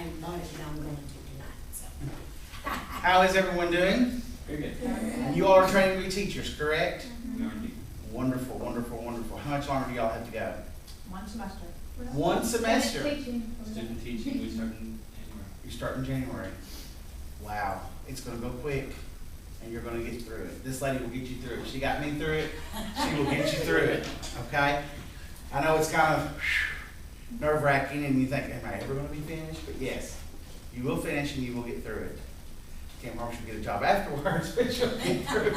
ain't bought it, but I'm going to tonight, so. How is everyone doing? Very good. You all are training to be teachers, correct? We are indeed. Wonderful, wonderful, wonderful. How much longer do y'all have to go? 1 semester. One semester. Student teaching, we start in January. You start in January. Wow, it's gonna go quick, and you're gonna get through it. This lady will get you through it. She got me through it. She will get you through it, okay? I know it's kind of nerve-wracking, and you think, am I ever gonna be finished? But yes, you will finish, and you will get through it. Can't promise you'll get a job afterwards, but you'll get through it.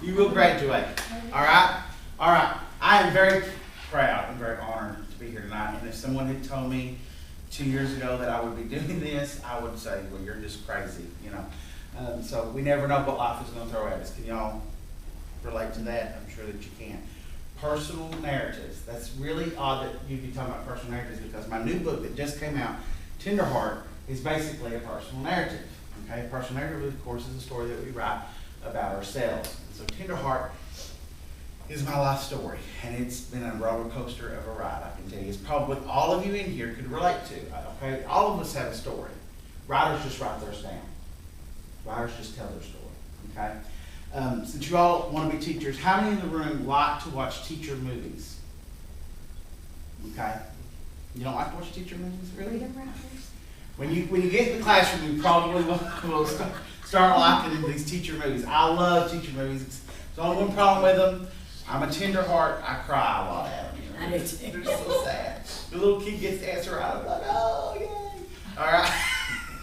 You will graduate. All right? All right. I am very proud and very honored to be here tonight. And if someone had told me 2 years ago that I would be doing this, I would say, well, you're just crazy, you know. So we never know what life is going to throw at us. Can y'all relate to that? I'm sure that you can. Personal narratives. That's really odd that you'd be talking about personal narratives because my new book that just came out, Tenderheart, is basically a personal narrative. Okay, a personal narrative, of course, is a story that we write about ourselves. So Tenderheart is my life story, and it's been a roller coaster of a ride, I can tell you. It's probably what all of you in here could relate to, okay? All of us have a story. Writers just write theirs down. Writers just tell their story, okay? Since you all want to be teachers, how many in the room like to watch teacher movies? Okay? You don't like to watch teacher movies, really? When you get in the classroom, you probably will start liking these teacher movies. I love teacher movies. There's only one problem with them. I'm a tender heart. I cry a lot at them. You know? I do too. They're so sad. The little kid gets the answer right. I'm like, oh, yay. All right.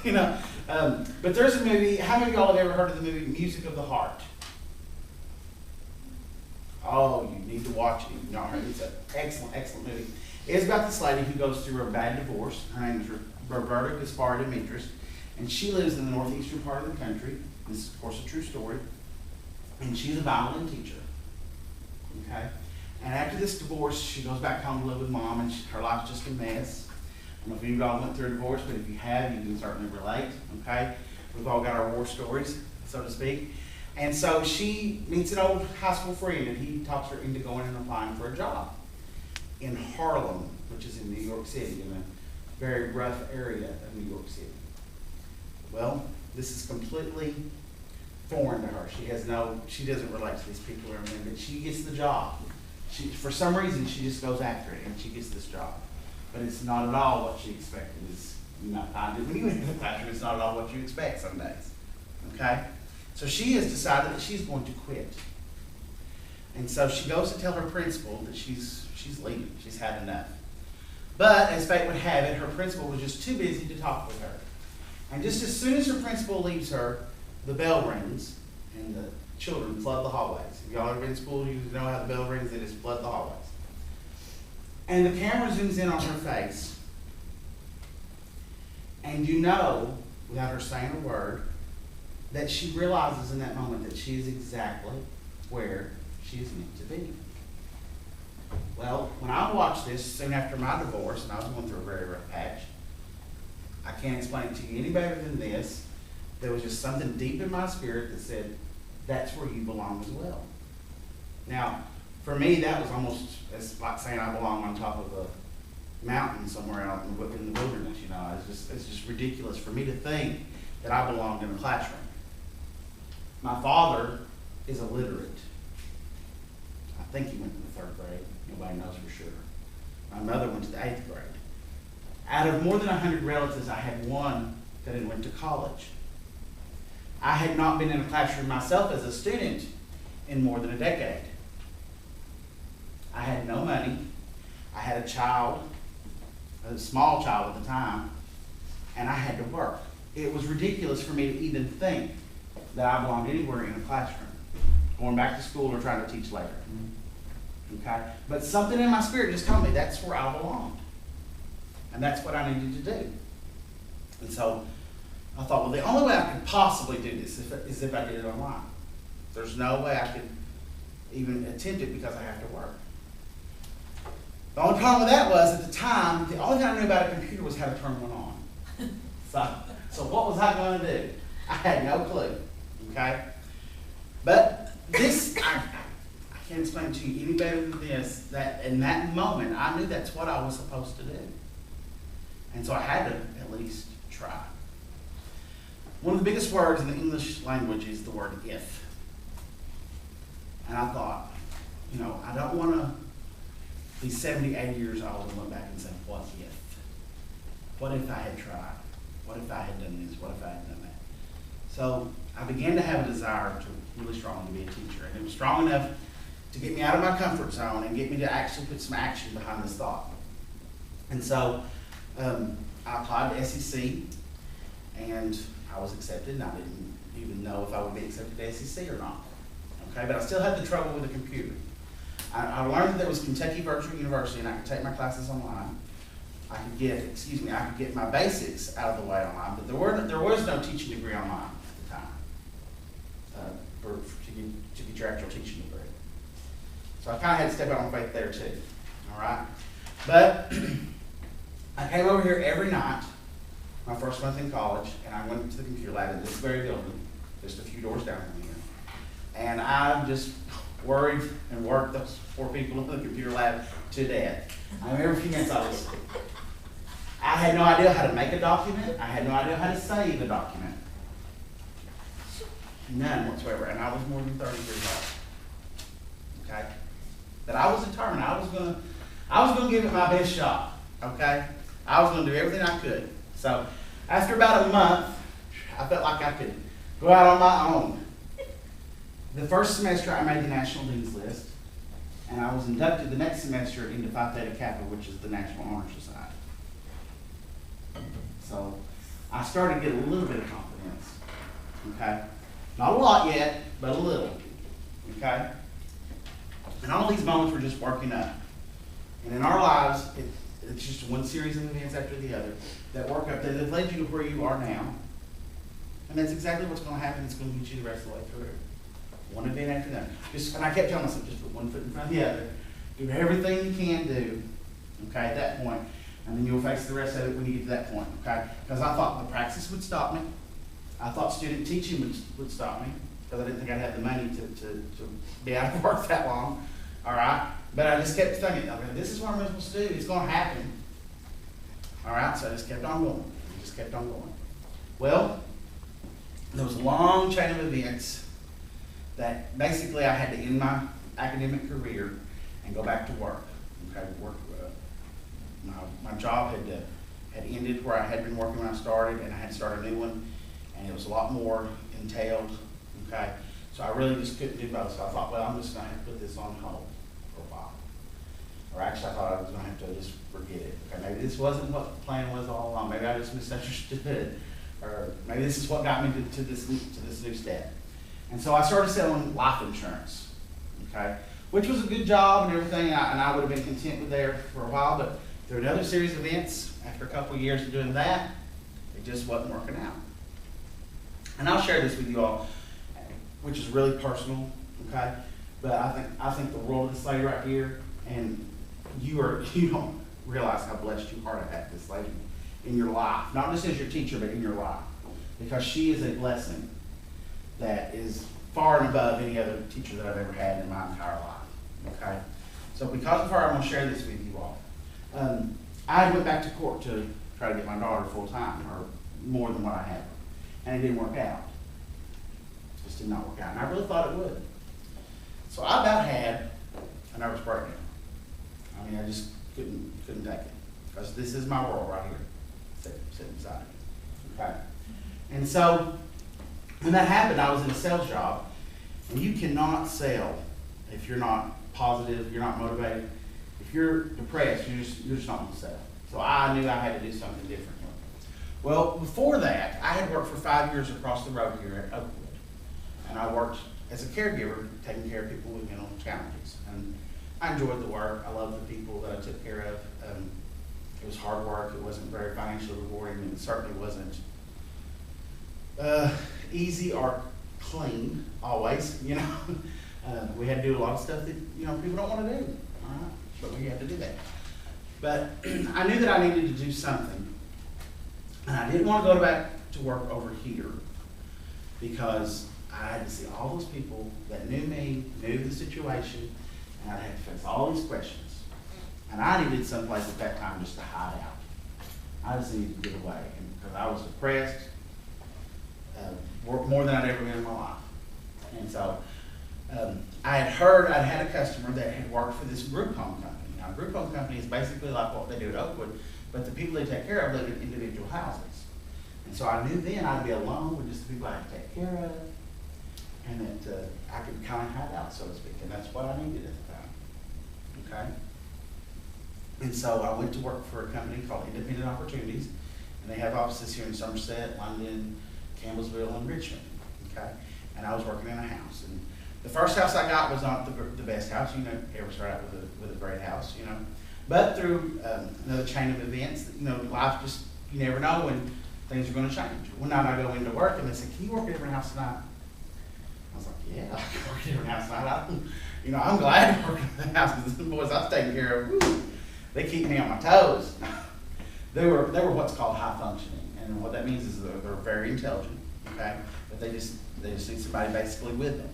You know, but there's a movie. How many of y'all have ever heard of the movie Music of the Heart? Oh, you need to watch it. You've not heard it. It's an excellent, excellent movie. It's about this lady who goes through a bad divorce. Her name is Roberta Gaspar Demetrius, and she lives in the northeastern part of the country. This is, of course, a true story. And she's a violin teacher. Okay? And after this divorce, she goes back home to live with mom, and her life's just a mess. I don't know if any of y'all went through a divorce, but if you have, you can certainly relate. Okay? We've all got our war stories, so to speak. And so she meets an old high school friend, and he talks her into going and applying for a job in Harlem, which is in New York City, in a very rough area of New York City. Well, this is completely foreign to her. She doesn't relate to these people or anything, but she gets the job. For some reason, she just goes after it, and she gets this job. But it's not at all what she expected. When you enter the classroom, it's not at all what you expect some days. Okay? So she has decided that she's going to quit. And so she goes to tell her principal that she's leaving. She's had enough. But as fate would have it, her principal was just too busy to talk with her. And just as soon as her principal leaves her, the bell rings and the children flood the hallways. If y'all ever been in school, you know how the bell rings, they just flood the hallways. And the camera zooms in on her face. And you know, without her saying a word, that she realizes in that moment that she is exactly where she is meant to be. Well, when I watched this soon after my divorce, and I was going through a very rough patch, I can't explain it to you any better than this. There was just something deep in my spirit that said, that's where you belong as well. Now, for me, that was almost as like saying I belong on top of a mountain somewhere out in the wilderness. You know, it's just ridiculous for me to think that I belonged in a classroom. My father is illiterate. I think he went to the 3rd grade. Nobody knows for sure. My mother went to the 8th grade. Out of more than 100 relatives, I had one that had went to college. I had not been in a classroom myself as a student in more than a decade. I had no money. I had a child, a small child at the time, and I had to work. It was ridiculous for me to even think that I belonged anywhere in a classroom, going back to school or trying to teach later. Okay? But something in my spirit just told me that's where I belonged. And that's what I needed to do. And so I thought, well, the only way I could possibly do this is if I did it online. There's no way I could even attempt it because I have to work. The only problem with that was, at the time, the only thing I knew about a computer was how to turn one on. So what was I going to do? I had no clue. Okay? But this, I can't explain to you any better than this, that in that moment, I knew that's what I was supposed to do. And so I had to at least One of the biggest words in the English language is the word if. And I thought, I don't want to be 70, 80 years old and look back and say, what if? What if I had tried? What if I had done this? What if I had done that? So I began to have a desire to really strongly to be a teacher. And it was strong enough to get me out of my comfort zone and get me to actually put some action behind this thought. And so I applied to SEC, and I was accepted, and I didn't even know if I would be accepted to SEC or not. Okay, but I still had the trouble with the computer. I learned that there was Kentucky Virtual University, and I could take my classes online. I could get my basics out of the way online, but there was no teaching degree online at the time to get your actual teaching degree. So I kind of had to step out on faith there too. All right, but I came over here every night, my first month in college, and I went to the computer lab in this very building, just a few doors down from here. And I just worried and worked those poor people in the computer lab to death. Every few minutes I had no idea how to make a document. I had no idea how to save a document. None whatsoever. And I was more than 30 years old. Okay? But I was determined. I was gonna give it my best shot. Okay? I was gonna do everything I could. So after about a month, I felt like I could go out on my own. The first semester I made the National Dean's List, and I was inducted the next semester into Phi Theta Kappa, which is the National Honor Society. So I started to get a little bit of confidence. Okay? Not a lot yet, but a little. Okay? And all these moments were just working up. And in our lives, it's just one series of events after the other that work up, that have led you to where you are now. And that's exactly what's going to happen. It's going to get you the rest of the way through. One event after another. And I kept telling myself, just put one foot in front of the other. Do everything you can do, okay, at that point, and then you'll face the rest of it when you get to that point, okay? Because I thought the praxis would stop me. I thought student teaching would stop me, because I didn't think I'd have the money to be out of work that long, all right? But I just kept thinking, okay, this is what I'm supposed to do. It's going to happen. All right, so I just kept on going. Just kept on going. Well, there was a long chain of events that basically I had to end my academic career and go back to work. Okay, my job had ended where I had been working when I started, and I had to start a new one, and it was a lot more entailed. Okay, so I really just couldn't do both. So I thought, well, I'm just going to have to put this on hold for a while. Or actually, I thought I was going to have to just forget it. Okay, maybe this wasn't what the plan was all along. Maybe I just misunderstood, or maybe this is what got me to this new step. And so I started selling life insurance, okay, which was a good job and everything, and I would have been content with there for a while, but through another series of events, after a couple of years of doing that, it just wasn't working out. And I'll share this with you all, which is really personal, okay, but I think the world of this lady right here, and you don't realize how blessed you are to have this lady in your life, not just as your teacher, but in your life, because she is a blessing that is far and above any other teacher that I've ever had in my entire life, okay? So because of her, I'm going to share this with you all. I went back to court to try to get my daughter full-time, or more than what I had, and it didn't work out. It just did not work out, and I really thought it would. So I about had a nervous breakdown. I mean, I just couldn't take it, because this is my world right here, sitting beside me, okay? And so when that happened, I was in a sales job, and you cannot sell if you're not positive, you're not motivated. If you're depressed, you're just not going to sell. So I knew I had to do something differently. Well, before that, I had worked for 5 years across the road here at Oakwood, and I worked as a caregiver, taking care of people with mental challenges. And I enjoyed the work. I loved the people that I took care of. It was hard work. It wasn't very financially rewarding, and it certainly wasn't easy or clean always, you know. We had to do a lot of stuff that, you know, people don't want to do, all right? But we had to do that. But I knew that I needed to do something. And I didn't want to go back to work over here, because I had to see all those people that knew me, knew the situation, and I had to face all these questions. And I needed someplace at that time just to hide out. I just needed to get away, because I was depressed. more than I'd ever been in my life. And so I had heard, I'd had a customer that had worked for this group home company. Now, a group home company is basically like what they do at Oakwood, but the people they take care of live in individual houses. And so I knew then I'd be alone with just the people I had to take care of, and that I could kind of hide out, so to speak, and that's what I needed at the time. Okay? And so I went to work for a company called Independent Opportunities, and they have offices here in Somerset, London, Campbellsville, and Richmond. Okay? And I was working in a house. And the first house I got was not the best house. You know, ever start out with a great house, you know. But through another chain of events, you know, life just, you never know when things are going to change. One night I go into work and they said, "Can you work at a different house tonight?" I was like, "Yeah, I can work at a different house tonight." I'm glad to work at the house because the boys I've taken care of, woo, they keep me on my toes. They were what's called high functioning, and what that means is they're very intelligent, okay? But they just need somebody basically with them.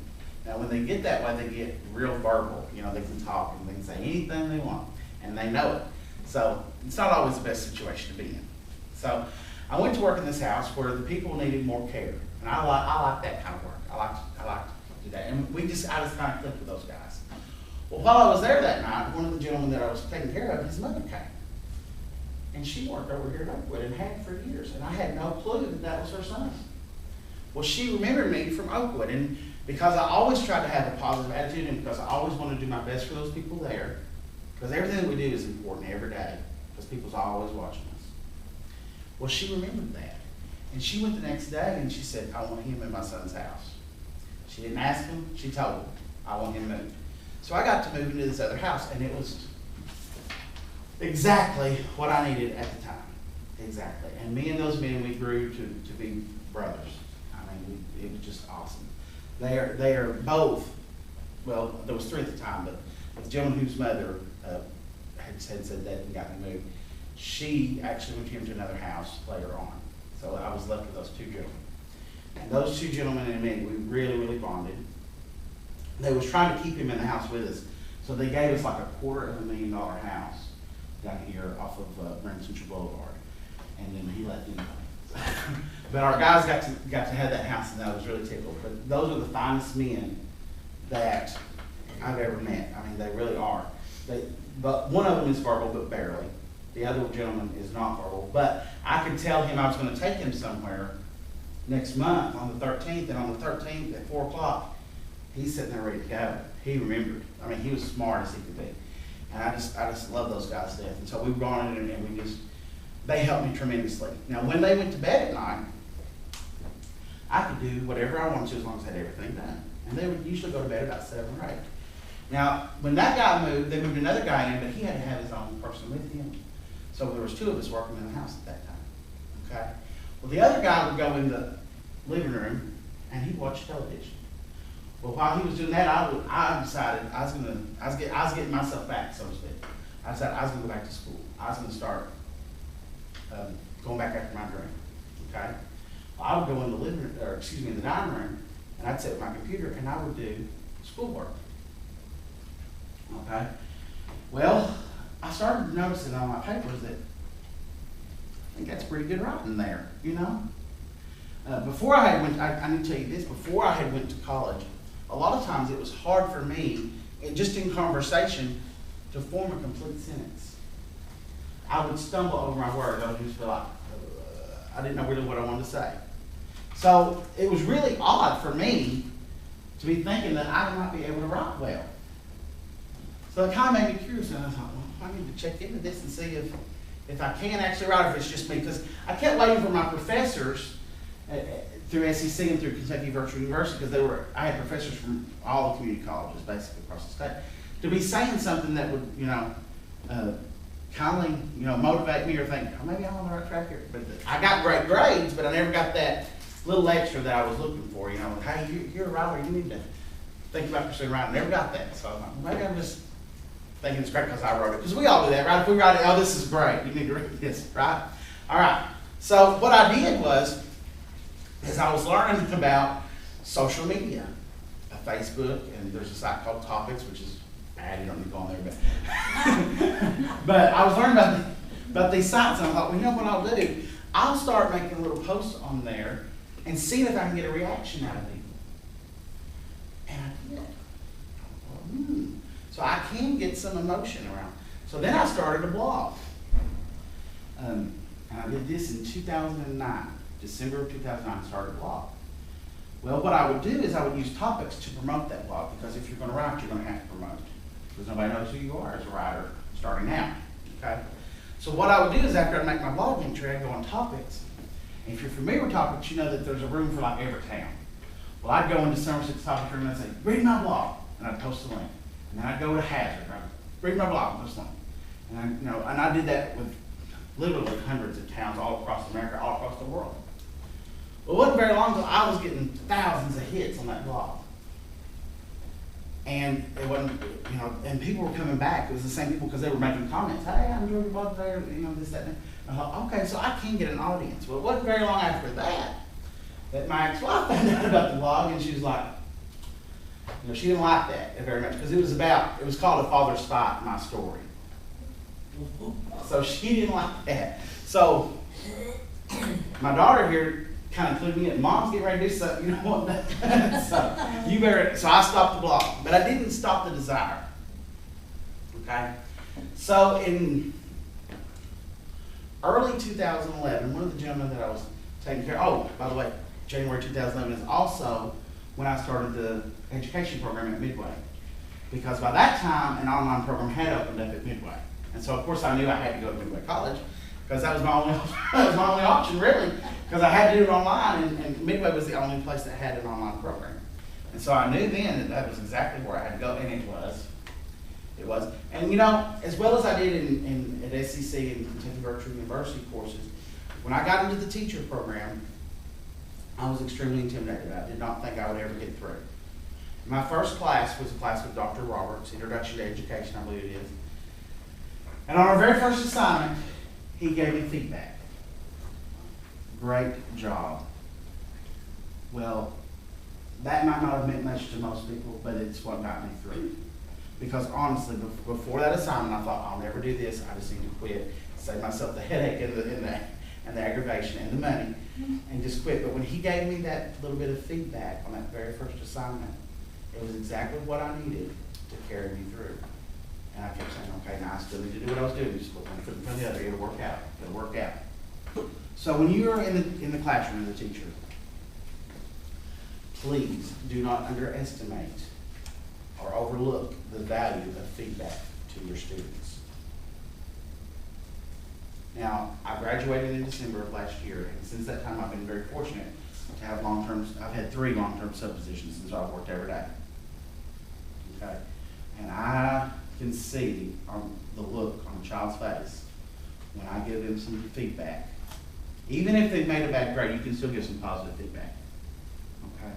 Now, when they get that way, they get real verbal. You know, they can talk and they can say anything they want, and they know it. So it's not always the best situation to be in. So I went to work in this house where the people needed more care, and I like that kind of work. I like to do that, and I just kind of clicked with those guys. Well, while I was there that night, one of the gentlemen that I was taking care of, his mother came, and she worked over here at Oakwood and had for years, and I had no clue that was her son. Well, she remembered me from Oakwood, and because I always tried to have a positive attitude, and because I always wanted to do my best for those people there, because everything that we do is important every day, because people's always watching us. Well, she remembered that. And she went the next day and she said, "I want him in my son's house." She didn't ask him, she told him, "I want him moved." So I got to move into this other house, and it was exactly what I needed at the time. Exactly. And me and those men, we grew to be brothers. I mean, it was just awesome. They are both, well, there was three at the time, but the gentleman whose mother had said that and got me moved, she actually went him to another house later on. So I was left with those two gentlemen. And those two gentlemen and me, we really, really bonded. They was trying to keep him in the house with us. So they gave us like $250,000 house down here off of Grand Central Boulevard. And then he left anyway. But our guys got to have that house, and I was really tickled. But those are the finest men that I've ever met. I mean, they really are. But one of them is verbal, but barely. The other gentleman is not verbal. But I could tell him I was going to take him somewhere next month on the 13th, and on the 13th at 4 o'clock, he's sitting there ready to go. He remembered. I mean, he was smart as he could be. And I just love those guys to death. And so we bonded, and they helped me tremendously. Now, when they went to bed at night, I could do whatever I wanted to as long as I had everything done. And they would usually go to bed about 7 or 8. Now, when that guy moved, they moved another guy in, but he had to have his own person with him. So there was 2 of us working in the house at that time. Okay? Well, the other guy would go in the living room and he'd watch television. Well, while he was doing that, I decided I was getting myself back, so to speak. I decided I was going to go back to school. I was going to start going back after my dream. Okay? Well, I would go in the dining room, and I'd sit at my computer and I would do schoolwork. Okay? Well, I started noticing on my papers that I think that's pretty good writing there, you know? Before I had went, I need to tell you this, before I had went to college, a lot of times it was hard for me, just in conversation, to form a complete sentence. I would stumble over my words. I would just feel like I didn't know really what I wanted to say. So it was really odd for me to be thinking that I might be able to write well. So it kind of made me curious, and I thought, well, I need to check into this and see if I can actually write, or if it's just me. Because I kept waiting for my professors through SEC and through Kentucky Virtual University, because I had professors from all the community colleges basically across the state, to be saying something that would, kindly, motivate me or think, oh, maybe I'm on the right track here. But I got great grades, but I never got that little extra that I was looking for. Hey, you're a writer, you need to think about pursuing writing. I never got that. So maybe I'm just thinking it's great because I wrote it. Because we all do that, right? If we write it, oh, this is great. You need to read this, right? All right. So what I did was, I was learning about social media, Facebook, and there's a site called Topics, which is bad. You don't need to go on there, but I was learning about these sites, and I thought, well, you know what I'll do? I'll start making little posts on there and seeing if I can get a reaction out of people. And I did. So I can get some emotion around. So then I started a blog. And I did this in 2009, December of 2009, I started a blog. Well, what I would do is I would use topics to promote that blog, because if you're going to write, you're going to have to promote. Because nobody knows who you are as a writer starting out. Okay? So what I would do is after I make my blog entry, I'd go on topics. And if you're familiar with topics, you know that there's a room for like every town. Well, I'd go into Somerset's topic room and I'd say, read my blog, and I'd post a link. And then I'd go to Hazard, I'd read my blog, and post a link. And I did that with literally hundreds of towns all across America, all across the world. Well, it wasn't very long ago, I was getting thousands of hits on that blog. And it wasn't, and people were coming back. It was the same people because they were making comments. Hey, I enjoyed your blog today, this, that, and that. I thought, okay, so I can get an audience. Well, it wasn't very long after that my ex-wife found out about the blog, and she was like, she didn't like that very much because it was called A Father's Fight, My Story. So she didn't like that. So my daughter here kind of clued me in. Mom's getting ready to do something, you know what? So I stopped the blog, but I didn't stop the desire. Okay? So in early 2011, one of the gentlemen that I was taking care of, oh, by the way, January 2011 is also when I started the education program at Midway. Because by that time, an online program had opened up at Midway. And so, of course, I knew I had to go to Midway College because that was my only option, really, because I had to do it online, and Midway was the only place that had an online program. And so I knew then that was exactly where I had to go, and it was. It was. And, as well as I did at SEC and taking virtual university courses, when I got into the teacher program, I was extremely intimidated. I did not think I would ever get through. My first class was a class with Dr. Roberts, Introduction to Education, I believe it is. And on our very first assignment, he gave me feedback. Great job. Well, that might not have meant much to most people, but it's what got me through. Because honestly, before that assignment, I thought, I'll never do this. I just need to quit, save myself the headache and the aggravation and the money, and just quit. But when he gave me that little bit of feedback on that very first assignment, it was exactly what I needed to carry me through. And I kept saying, okay, now I still need to do what I was doing. Just put one foot in front of the other. It'll work out. It'll work out. So when you're in the classroom as a teacher, please do not underestimate or overlook the value of feedback to your students. Now, I graduated in December of last year, and since that time I've been very fortunate to have I've had 3 long-term sub-positions since I've worked every day. Okay? And I can see on the look on a child's face when I give them some feedback. Even if they've made a bad grade, you can still give some positive feedback. Okay?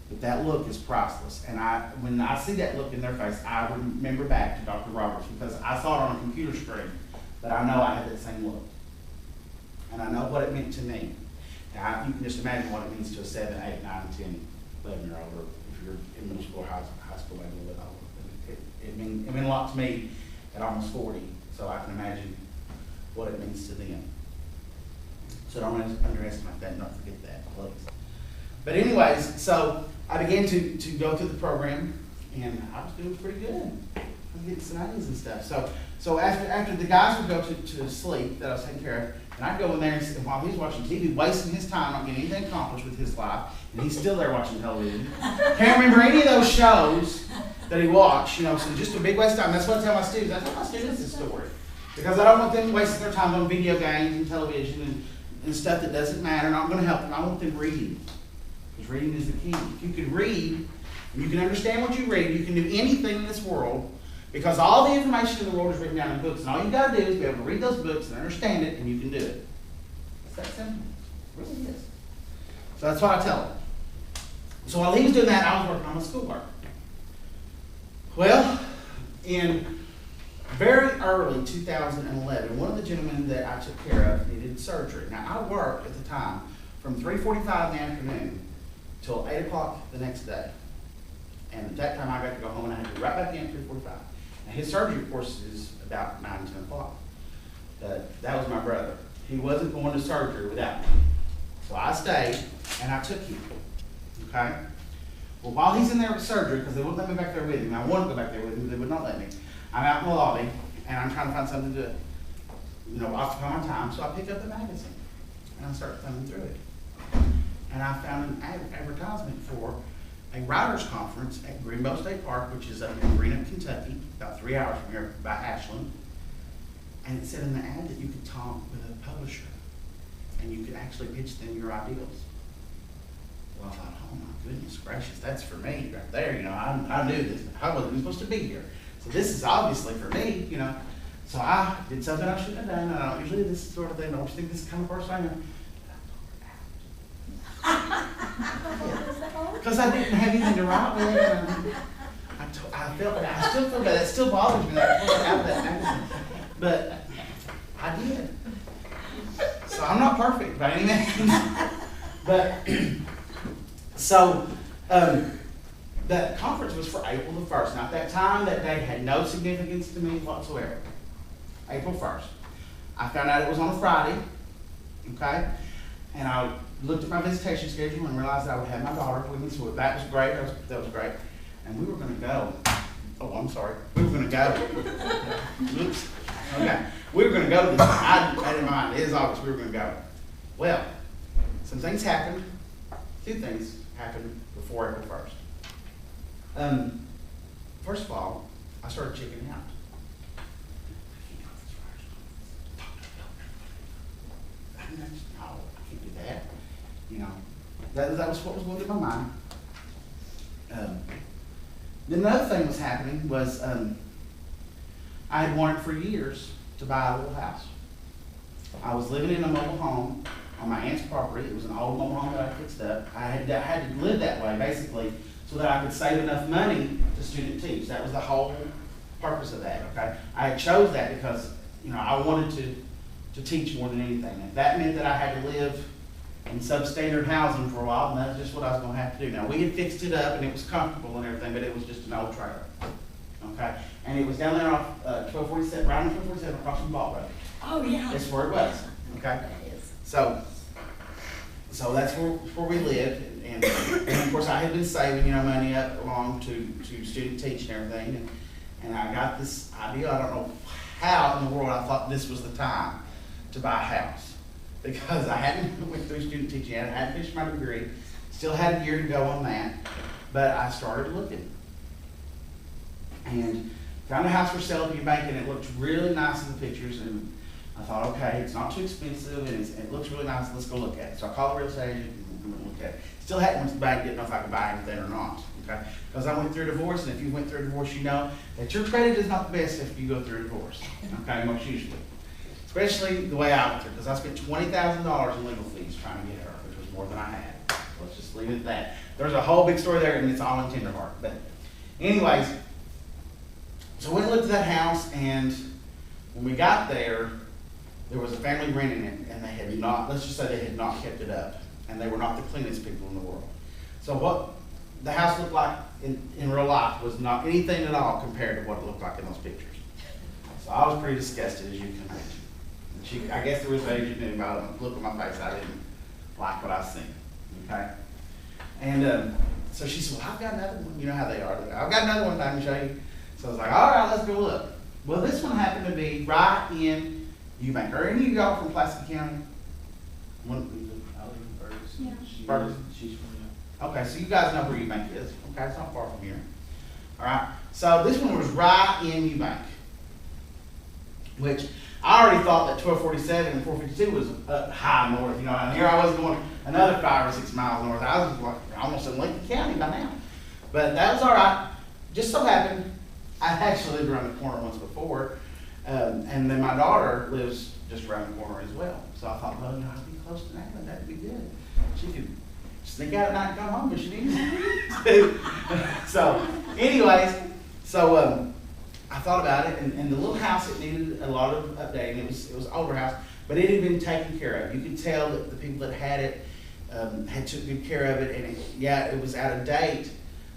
But that look is priceless. And when I see that look in their face, I remember back to Dr. Roberts because I saw it on a computer screen, but I know I had that same look. And I know what it meant to me. Now, you can just imagine what it means to a 7, 8, 9, 10, 11-year-old, or if you're in middle school or high school, maybe a little older. It meant a lot to me at almost 40, so I can imagine what it means to them. So don't underestimate that, don't forget that, please. But anyways, so I began to go through the program, and I was doing pretty good. I was getting some A's and stuff. So after the guys would go to sleep that I was taking care of, and I'd go in there and while he's watching TV, wasting his time, not getting anything accomplished with his life, and he's still there watching television. Can't remember any of those shows that he watched, so just a big waste of time. That's what I tell my students. I tell my students this story. Because I don't want them wasting their time on video games and television and stuff that doesn't matter, and I'm going to help them. I want them reading. Because reading is the key. If you can read, and you can understand what you read, you can do anything in this world, because all the information in the world is written down in books, and all you've got to do is be able to read those books and understand it, and you can do it. It's that simple. It really is. So that's what I tell them. So while he was doing that, I was working on my schoolwork. Well, in very early 2011, one of the gentlemen that I took care of needed surgery. Now, I worked at the time from 3:45 in the afternoon till 8 o'clock the next day. And at that time, I got to go home and I had to be right back in at 3:45. Now, his surgery, of course, is about 9, 10 o'clock. But that was my brother. He wasn't going to surgery without me. So I stayed and I took him, okay? Well, while he's in there with surgery, because they wouldn't let me back there with him, I wanted to go back there with him, they would not let me. I'm out in the lobby, and I'm trying to find something to, occupy my time, so I pick up the magazine, and I start thumbing through it. And I found an advertisement for a writers' conference at Greenbow State Park, which is up in Greenup, Kentucky, about 3 hours from here by Ashland. And it said in the ad that you could talk with a publisher, and you could actually pitch them your ideals. Well, I thought, oh my goodness gracious, that's for me right there. I knew this. I wasn't supposed to be here. So this is obviously for me, So I did something I shouldn't have done. I don't usually do this sort of thing. I don't think this is the kind of person I am. Because I didn't have anything to write with. I still feel bad. That still bothers me that I pulled out that magazine. But I did. So I'm not perfect by any means. But so that conference was for April the 1st. Now at that time, that day had no significance to me whatsoever. April 1st. I found out it was on a Friday, okay? And I looked at my visitation schedule and realized that I would have my daughter with me, so that was great. That was great. And we were going to go. Oh, I'm sorry. We were going to go. Oops. Okay. We were going to go to this. I didn't mind. It is August. We were going to go. Well, some things happened. 2 things happened before April 1st. First of all, I started chickening out. No, I can't do that. That was what was going through my mind. Then another thing was happening was I had wanted for years to buy a little house. I was living in a mobile home on my aunt's property. It was an old mobile home that I fixed up. I had to live that way basically so that I could save enough money to student teach. That was the whole purpose of that. Okay, I chose that because I wanted to teach more than anything. If that meant that I had to live in substandard housing for a while, and that's just what I was going to have to do. Now, we had fixed it up, and it was comfortable and everything, but it was just an old trailer. Okay? And it was down there off 1247, right on 1247, across from Ball Road. Oh, yeah. That's where it was. Okay? That is. So that's where we lived, and of course, I had been saving, money up along to student teach and everything, and I got this idea. I don't know how in the world I thought this was the time to buy a house, because I hadn't went through student teaching yet. I hadn't finished my degree, still had a year to go on that, but I started looking and found a house for sale at the bank, and it looked really nice in the pictures, and I thought, okay, it's not too expensive, and it looks really nice, let's go look at it. So I called the real estate agent and went look at it. Still hadn't went to the bank, didn't know if I could buy anything or not, okay? Because I went through a divorce, and if you went through a divorce, you know that your credit is not the best if you go through a divorce, okay, most usually. Especially the way I went through, because I spent $20,000 in legal fees trying to get her, which was more than I had. Let's just leave it at that. There's a whole big story there, and it's all in Tenderheart. But anyways, so we looked at that house, and when we got there was a family renting it, and they had not, let's just say they had not kept it up, and they were not the cleanest people in the world. So what the house looked like in real life was not anything at all compared to what it looked like in those pictures. So I was pretty disgusted, as you can imagine. I guess there was an agent knew by the look on my face. I didn't like what I seen. Okay, and so she said, "Well, I've got another one. You know how they are. I've got another one I can show you." So I was like, "All right, let's go look." Well, this one happened to be right in Eubank. Are any of y'all from Pulaski County? I live in Ferguson. Yeah. Ferguson? She's from Okay, so you guys know where Eubank is. Okay, it's not far from here. All right. So this one was right in Eubank, which I already thought that 1247 and 452 was up high north, and here I was going another 5 or 6 miles north. I was like almost in Lincoln County by now. But that was all right. Just so happened, I actually lived around the corner once before, and then my daughter lives just around the corner as well. So I thought, well, I'd be close to that, that'd be good. She could sneak out at night and come home if she needed to. So, anyways, I thought about it, and the little house, it needed a lot of updating. It was an older house, but it had been taken care of. You could tell that the people that had it had took good care of it, and it was out of date,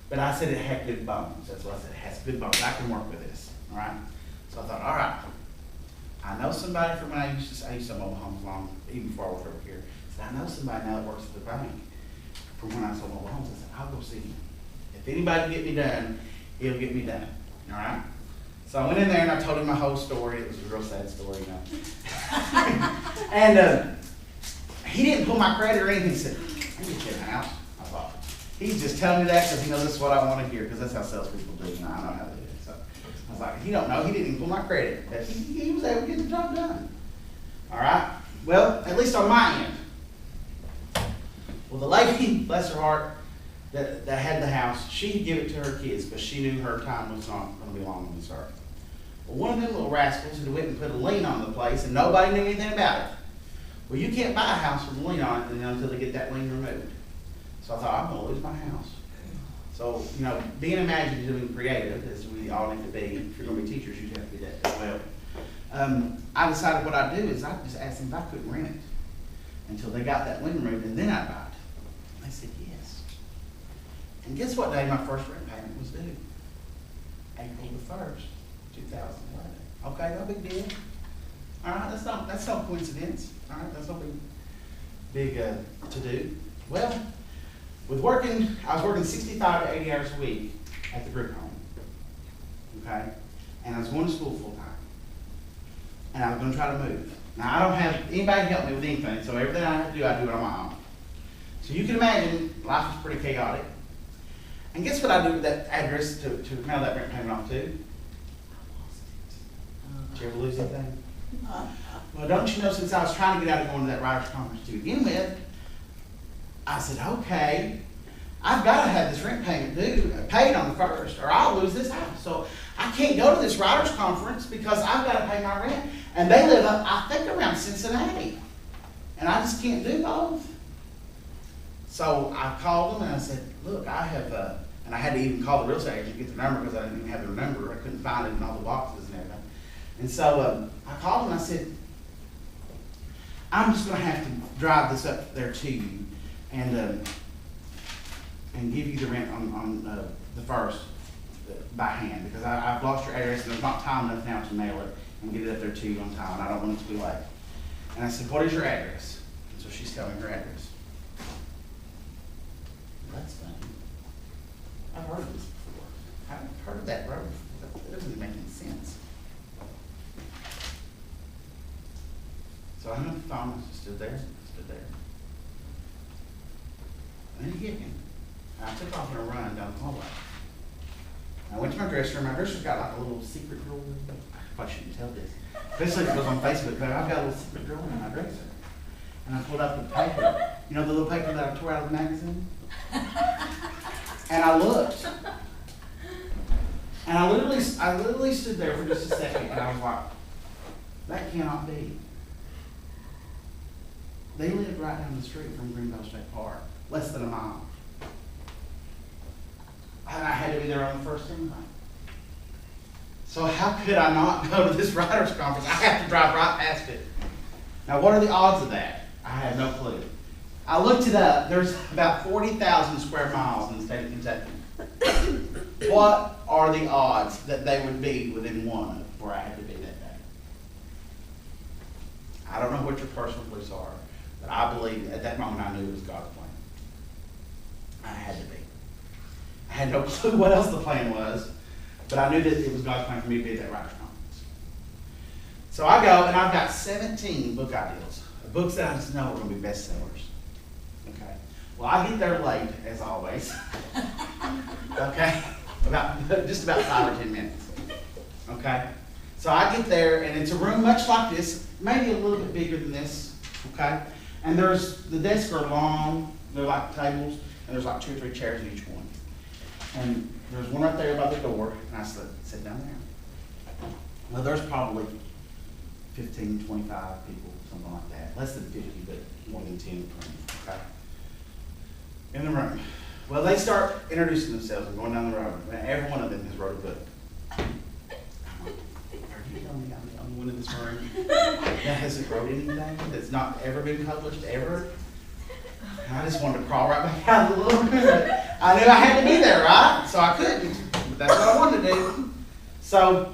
but I said it had good bones. That's what I said, it has good bones. I can work with this, all right? So I thought, all right, I know somebody from when I used to mobile homes long, even before I was over here. I said, I know somebody now that works at the bank. from when I sold mobile homes. I said, I'll go see him. If anybody can get me done, he'll get me done. All right? So I went in there and I told him my whole story. It was a real sad story, you know. And he didn't pull my credit or anything. He said, I can get you a house. I thought, he's just telling me that because he knows that's what I want to hear, because that's how salespeople do. You know, I know how to do it. So I was like, he don't know. He didn't even pull my credit. But he was able to get the job done. All right? Well, at least on my end. Well, the lady, bless her heart, that had the house, she'd give it to her kids because she knew her time was not going to be long when we started. Well, one of them little rascals had went and put a lien on the place, and nobody knew anything about it. Well, you can't buy a house with a lien on it until they get that lien removed. So I thought, I'm going to lose my house. So, you know, being imaginative and creative, as we all need to be, if you're going to be teachers, you have to be that as well. I decided what I'd do is I'd just ask them if I couldn't rent it until they got that lien removed, and then I'd buy it. They said yes. And guess what day my first rent payment was due? April the 1st, 2011. Okay, no big deal. All right, that's no coincidence. All right, that's no big to do. Well, I was working 65 to 80 hours a week at the group home. Okay, and I was going to school full time. And I was going to try to move. Now, I don't have anybody help me with anything, so everything I have to do, I do it on my own. So you can imagine, life is pretty chaotic. And guess what I do with that address to mail that rent payment off to? I lost it. Did you ever lose anything? Well, don't you know, since I was trying to get out of going to that writers' conference to begin with, I said, okay, I've got to have this rent payment paid on the 1st, or I'll lose this house. So I can't go to this writers' conference because I've got to pay my rent. And they live up, I think, around Cincinnati. And I just can't do both. So I called them and I said, look, I have, and I had to even call the real estate agent to get the number because I didn't even have the number. I couldn't find it in all the boxes and everything. And so I called them and I said, I'm just going to have to drive this up there to you and give you the rent on the 1st by hand, because I've lost your address and there's not time enough now to mail it and get it up there to you on time. I don't want it to be late. And I said, what is your address? And so she's telling me her address. That's funny. I've heard of this before. I haven't heard of that road before. That doesn't make any sense. So I hung up the phone, I stood there. And he hit me. And I took off on a run down the hallway. I went to my dresser, and my dresser's got like a little secret drawer. I probably shouldn't tell this. Especially if it goes on Facebook, but I've got a little secret drawer in my dresser. And I pulled out the paper. You know the little paper that I tore out of the magazine? And I looked. And I literally stood there for just a second, and I was like, that cannot be. They lived right down the street from Greenville State Park, less than a mile. And I had to be there on the 1st anyway. So how could I not go to this writers' conference? I have to drive right past it. Now, what are the odds of that? I have no clue. I looked it up. There's about 40,000 square miles in the state of Kentucky. What are the odds that they would be within one of where I had to be that day? I don't know what your personal beliefs are, but I believe at that moment I knew it was God's plan. I had to be. I had no clue what else the plan was, but I knew that it was God's plan for me to be at that writers' conference. So I go, and I've got 17 book ideas, books that I just know are going to be bestsellers. Okay. Well, I get there late, as always. Okay. Just about 5 or 10 minutes. Okay. So I get there, and it's a room much like this, maybe a little bit bigger than this. Okay. And the desks are long, they're like tables, and there's like 2 or 3 chairs in each one. And there's one right there by the door, and I sit down there. Well, there's probably 15, 25 people, something like that. Less than 50, but more than 10 or 20, okay? In the room. Well, they start introducing themselves and going down the road, and every one of them has wrote a book. I'm like, are you telling me I'm the only one in this room that hasn't wrote anything, that's not ever been published, ever? And I just wanted to crawl right back out of the little room. I knew I had to be there, right? So I couldn't. But that's what I wanted to do. So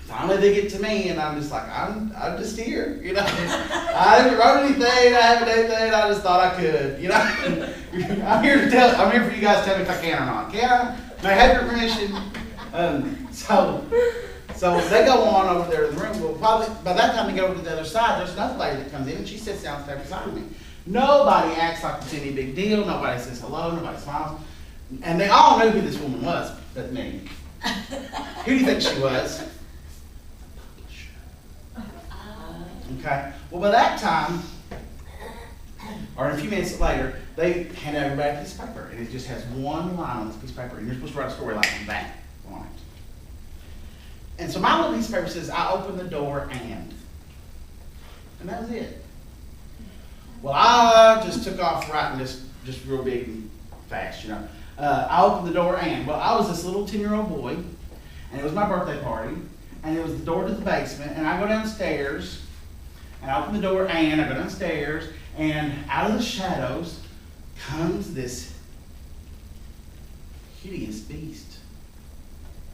finally they get to me, and I'm just like, I'm just here, you know. I haven't wrote anything, I haven't done anything, I just thought I could, you know. I'm here for you guys to tell me if I can or not. Can I? May I have your permission? So they go on over there in the room. Well, probably by that time they go over to the other side, there's another lady that comes in, and she sits down beside me. Nobody acts like it's any big deal. Nobody says hello. Nobody smiles. And they all knew who this woman was, but me. Who do you think she was? Okay. Well, by that time, or a few minutes later, they hand everybody a piece of paper, and it just has one line on this piece of paper, and you're supposed to write a story like that on it. And so my little piece of paper says, I opened the door and that was it. Well, I just took off writing just real big and fast, you know. I opened the door and, well, I was this little 10-year-old boy, and it was my birthday party, and it was the door to the basement, and I go downstairs, and I open the door and I go downstairs, and out of the shadows comes this hideous beast.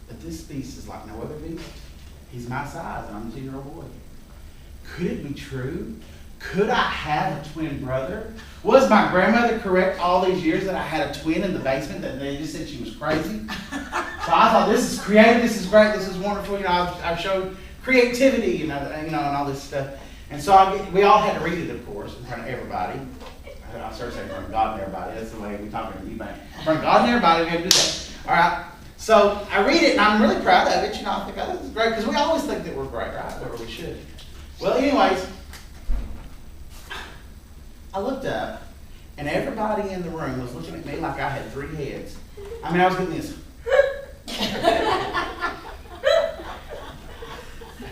But this beast is like no other beast. He's my size, and I'm a 10-year-old boy. Could it be true? Could I have a twin brother? Was my grandmother correct all these years that I had a twin in the basement that they just said she was crazy? So I thought, this is creative, this is great, this is wonderful. You know, I've showed creativity, and and all this stuff. And so we all had to read it, of course, in front of everybody. I started saying in front of God and everybody. That's the way we talk to you, man. In front of God and everybody, we have to do that. All right. So I read it, and I'm really proud of it. You know, I think, oh, this is great, because we always think that we're great, right? Or we should. Well, anyways, I looked up, and everybody in the room was looking at me like I had 3 heads. I mean, I was getting this.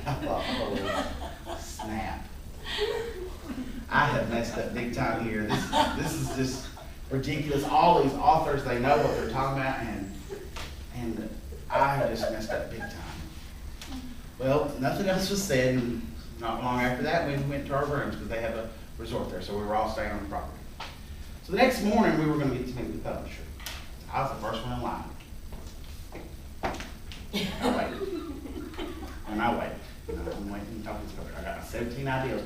I thought, oh, snap. I have messed up big time here. This is just ridiculous. All these authors, they know what they're talking about, and I have just messed up big time. Well, nothing else was said, and not long after that, we went to our rooms because they have a resort there, so we were all staying on the property. So the next morning, we were going to get to meet the publisher. I was the first one in line. I waited. And I waited. I'm waiting to talk to this publisher. I got my 17 ideas.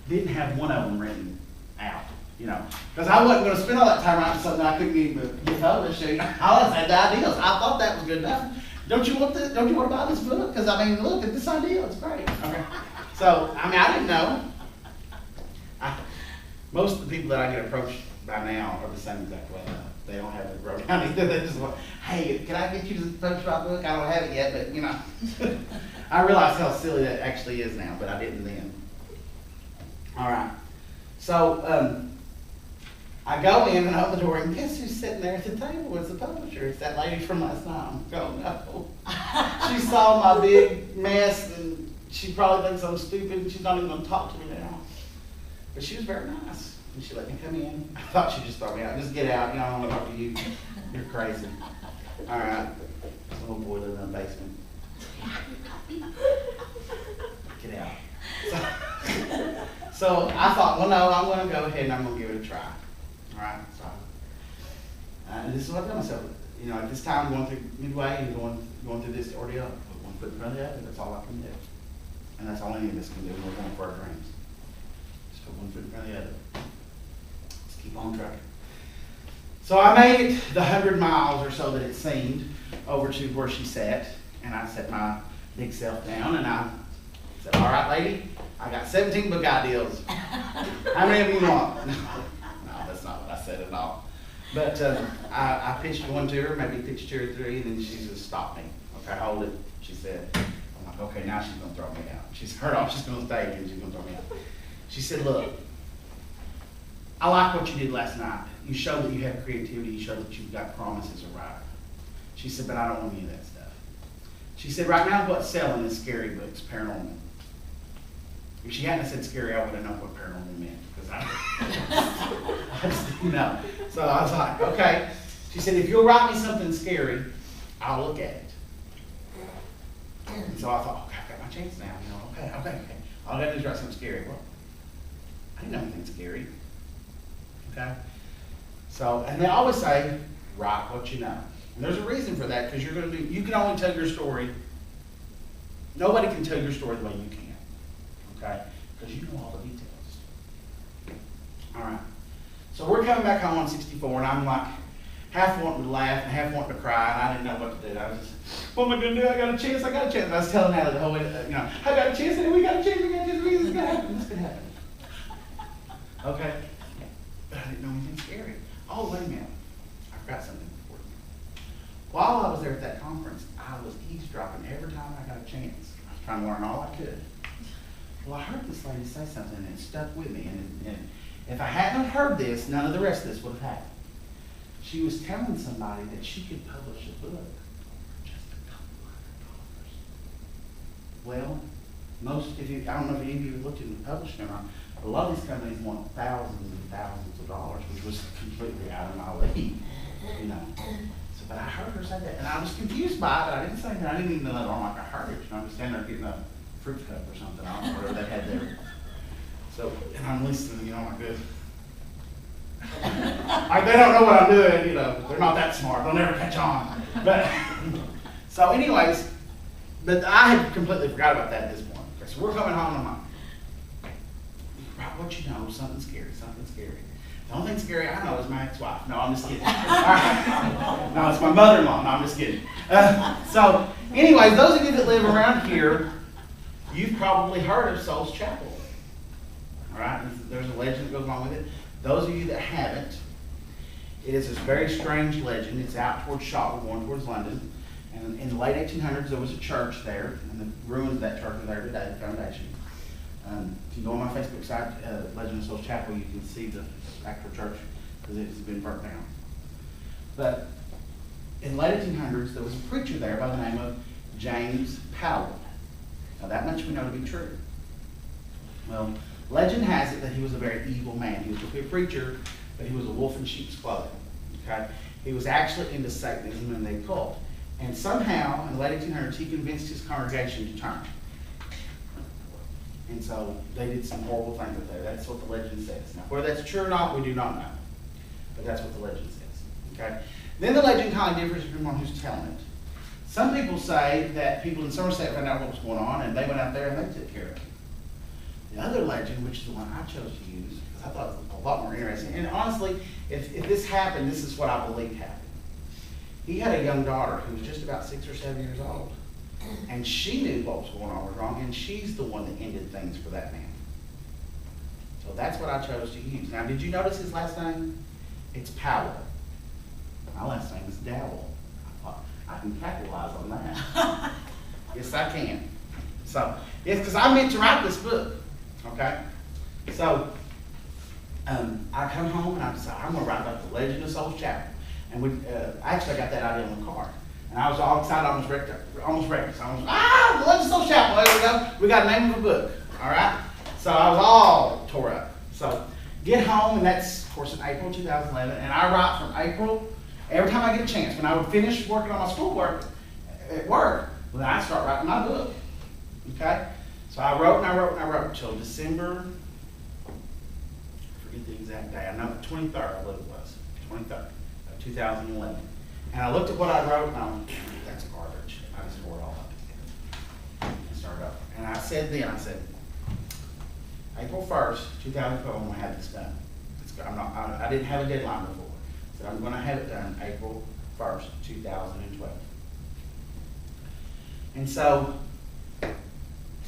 Didn't have one of them written out, you know, because I wasn't going to spend all that time writing something I couldn't even get published. You know, I just had the ideas. I thought that was good enough. Don't you want to buy this book? Because I mean, look at this idea. It's great. Okay. So I mean, I didn't know. Most of the people that I get approached by now are the same exact way. They don't have it wrote down either. They just want, hey, can I get you to publish my book? I don't have it yet, but you know. I realize how silly that actually is now, but I didn't then. All right. So I go in and open the door, and guess who's sitting there at the table? It's the publisher. It's that lady from last night. I'm going, no. She saw my big mess, and she probably thinks I'm stupid, and she's not even going to talk to me now. But she was very nice, and she let me come in. I thought she just threw me out. Just get out. You know, I don't want to talk to you. You're crazy. All right. This little boy living in the basement. Get out. So I thought, well, no, I'm going to go ahead and I'm going to give it a try. All right. So, and this is what I tell myself. You know, at this time, going through midway and going through this ordeal, put one foot in front of the other. That's all I can do, and that's all any of us can do when we're going for our dreams. Just put one foot in front of the other. Just keep on trucking. So I made it the 100 miles or so that it seemed over to where she sat, and I set my big self down, and I said, all right, lady, I got 17 book ideas. How many of you want? No, that's not what I said at all. But I pitched one to her, maybe pitched 2 or 3, and then she just stopped me. Okay, hold it, she said. I'm like, okay, now she's going to throw me out. She's heard off, she's going to stay, and she's going to throw me out. She said, look, I like what you did last night. You showed that you have creativity. You showed that you've got promise as a writer. She said, but I don't want any of that stuff. She said, right now what's selling is scary books, paranormal. If she hadn't said scary, I would have known what paranormal meant, because I just didn't know. So I was like, okay. She said, if you'll write me something scary, I'll look at it. And so I thought, okay, I've got my chance now. You know, okay. All I got to do is write something scary. Well, I didn't know anything scary. Okay? So, and they always say, write what you know. And there's a reason for that, because you can only tell your story Nobody can tell your story the way you can, okay? Because you know all the details. All right. So we're coming back home on 64, and I'm like half wanting to laugh and half wanting to cry, and I didn't know what to do. I was just, what am I going to do? I got a chance, I got a chance. And I was telling Natalie the whole way, I got a chance, and we got a chance, we got a chance, this is going to happen, this is going to happen. Okay? But I didn't know anything scary. Oh, wait a minute. I forgot something important. While I was there at that conference, I was eavesdropping every time I got a chance. I was trying to learn all I could. Well, I heard this lady say something, and it stuck with me. And if I hadn't heard this, none of the rest of this would have happened. She was telling somebody that she could publish a book for just $200. Well, I don't know if any of you have looked into publishing or not, but a lot of these companies want thousands and thousands of dollars, which was completely out of my league, So, but I heard her say that, and I was confused by it, but I didn't say anything. I didn't even let on like I heard it. I was standing there getting a fruit cup or something, I don't know whatever they had there. So, and I'm listening, like this. Like they don't know what I'm doing, they're not that smart, they'll never catch on. But, so anyways, but I had completely forgot about that at this point. Okay, so we're coming home, and I'm like, right, what you know, something scary, something scary. The only thing scary I know is my ex-wife. No, I'm just kidding. No, it's my mother-in-law. No, I'm just kidding. So, anyways, those of you that live around here, you've probably heard of Souls Chapel. All right, there's a legend that goes along with it. Those of you that haven't, it is this very strange legend. It's out towards Shotwell, going towards London. And in the late 1800s, there was a church there, and the ruins of that church are there today, the foundation. If you go on my Facebook site, Legend of Souls Chapel, you can see the actual church because it has been burnt down. But in the late 1800s, there was a preacher there by the name of James Powell. Now that much we know to be true. Well, legend has it that he was a very evil man. He was a good preacher, but he was a wolf in sheep's clothing. Okay? He was actually into Satanism and the occult. And somehow, in the late 1800s, he convinced his congregation to turn. And so they did some horrible things up there. That's what the legend says. Now, whether that's true or not, we do not know. But that's what the legend says. Okay? Then the legend kind of differs depending on who's telling it. Some people say that people in Somerset found out what was going on, and they went out there and they took care of it. The other legend, which is the one I chose to use, because I thought it was a lot more interesting, and honestly, if this happened, this is what I believe happened. He had a young daughter who was just about 6 or 7 years old. And she knew what was going on was wrong, and she's the one that ended things for that man. So that's what I chose to use. Now, did you notice his last name? It's Powell. My last name is Dowell. I thought I can capitalize on that. Yes, I can. So, yes, because I meant to write this book. Okay? So, I come home and I decided I'm going to write about the Legend of Souls Chapel. And actually I got that idea on the car. And I was all excited, almost wrecked. So I was, the Legend of Souls Chapel, there we go. We got the name of a book, all right? So I was all tore up. So get home, and that's, of course, in April 2011. And I write from April, every time I get a chance. When I would finish working on my schoolwork at work, then I'd start writing my book, okay? So I wrote and I wrote and I wrote until December, I forget the exact day. I know the 23rd, I believe it was, 23rd of 2011. And I looked at what I wrote, and I went, that's garbage. I just tore it all up and started over. And I said, April 1st, 2012, I'm going to have this done. I didn't have a deadline before. I said, I'm going to have it done April 1st, 2012. And so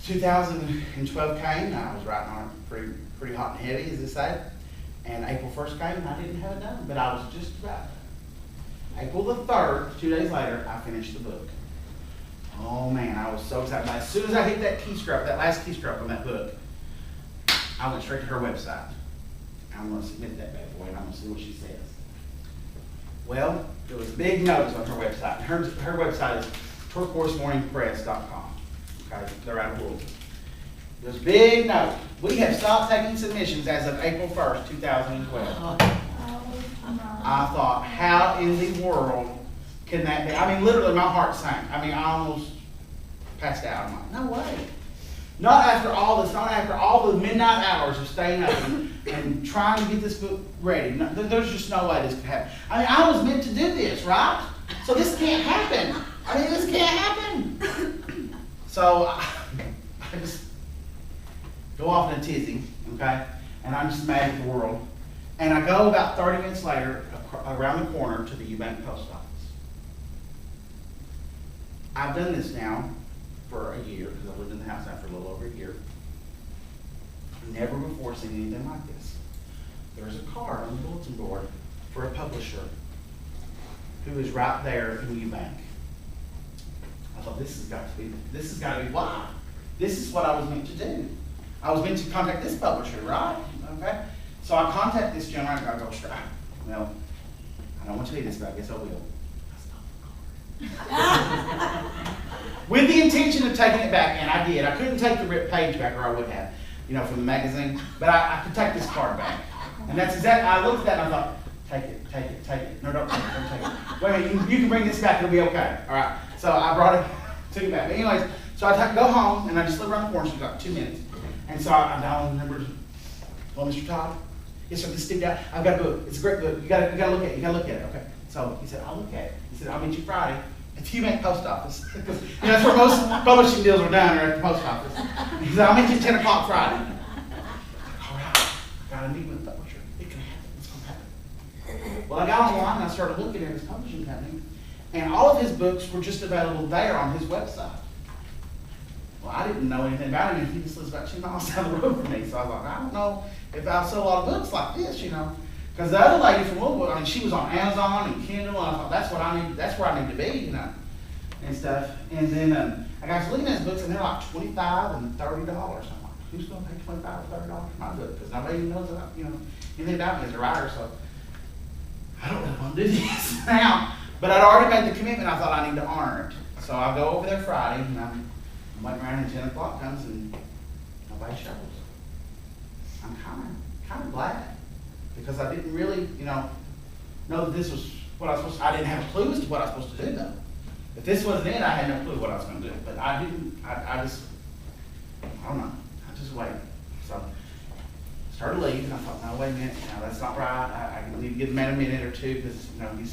2012 came, and I was writing on it pretty hot and heavy, as they say. And April 1st came, and I didn't have it done, but I was just about done. April the 3rd, 2 days later, I finished the book. Oh man, I was so excited. As soon as I hit that keystroke, that last keystroke on that book, I went straight to her website. I'm going to submit that bad boy, and I'm going to see what she says. Well, there was a big notice on her website. Her website is turquoisemorningpress.com. Okay, they're out of Louisville. There's a big note. We have stopped taking submissions as of April 1st, 2012. I thought, how in the world can that be? I mean, literally, my heart sank. I mean, I almost passed out. I'm like, no way. Not after all this, not after all the midnight hours of staying up and trying to get this book ready. No, there's just no way this could happen. I mean, I was meant to do this, right? So this can't happen. I mean, this can't happen. So I just go off in a tizzy, okay? And I'm just mad at the world. And I go about 30 minutes later around the corner to the Eubank post office. I've done this now for a year, because I've lived in the house now for a little over a year. Never before seen anything like this. There's a card on the bulletin board for a publisher who is right there in Eubank. I thought, this has got to be why. This is what I was meant to do. I was meant to contact this publisher, right? Okay. So I contact this gentleman, and I go, well, I don't want to tell you this, but I guess I will. I stole the card. With the intention of taking it back, and I did. I couldn't take the ripped page back, or I would have, from the magazine, but I could take this card back. And that's exactly, I looked at that and I thought, take it. No, don't take it. Wait a minute, you can bring this back, it'll be okay. All right. So I brought it, took it back. But anyways, so I go home, and I just live around the corner, so it's got 2 minutes. And so I dial the number. Well, Mr. Todd, yes, sir, this is Steve Dowell. I've got a book. It's a great book. You gotta look at it. You gotta look at it. Okay. So he said, I'll look at it. He said, I'll meet you Friday at the Eubank post office. Because that's where most publishing deals are done, or at the post office. He said, I'll meet you at 10 o'clock Friday. All right. I got a meeting with the publisher. It can happen. It's gonna happen. Well, I got online and I started looking at his publishing company, and all of his books were just available there on his website. Well, I didn't know anything about him, and he just lives about 2 miles down the road from me. So I was like, I don't know if I'll sell a lot of books like this, Because the other lady from Louisville, she was on Amazon and Kindle, and I thought, that's where I need to be, and stuff. And then I got to looking at his books, and they're like $25 and $30. I'm like, who's going to pay $25 or $30 for my book? Because nobody even knows about, anything about me as a writer. So I don't really want to do this now. But I'd already made the commitment. I thought I need to honor it. So I go over there Friday, and I'm waiting around, and 10 o'clock comes, and nobody shows. I'm kind of glad, because I didn't really, know that this was what I was supposed to. I didn't have a clue as to what I was supposed to do, though. If this wasn't it, I had no clue what I was going to do. But I didn't. I don't know. I just waited. So I started leaving. I thought, no, wait a minute. That's not right. I need to give the man a minute or two, because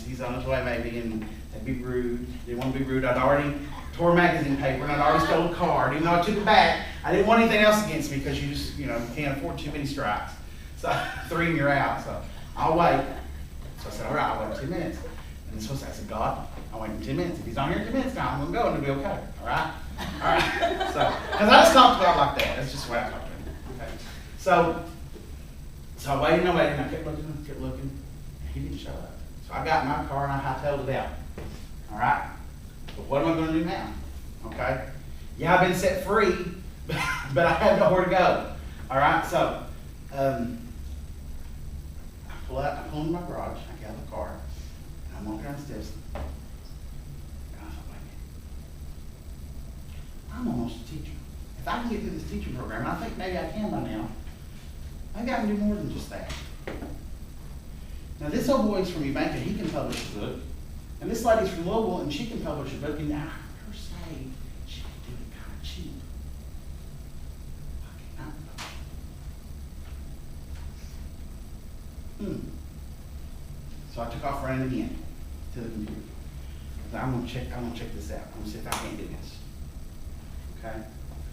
he's on his way maybe, and that'd be rude. Didn't want to be rude. I'd already tore magazine paper, and I'd already stole a card. Even though I took it back, I didn't want anything else against me, because you just, you can't afford too many strikes. So 3 and you're out. So I'll wait. So I said, all right, I'll wait 2 minutes. And then I said, God, I'll wait in 10 minutes. If he's not here in 10 minutes now, I'm going to go, and it'll be okay. All right? All right. So, because I just talked to God like that. That's just the way I talk to him. Okay. So I waited and I waited, and I kept looking, and he didn't show up. So I got in my car and I hightailed it out. All right? But what am I going to do now? Okay? Yeah, I've been set free, but I have nowhere to go. All right? So I pull into my garage, I get out of the car, and I'm walking down the steps. And I thought, wait a minute. I'm almost a teacher. If I can get through this teaching program, and I think maybe I can by now, maybe I can do more than just that. Now, this old boy's from Eubank, and he can publish a book. And this lady's from Louisville, and she can publish a book. And I heard her say she could do it kind of cheap. So I took off running again to the computer. I'm gonna check this out. I'm gonna see if I can't do this. Okay?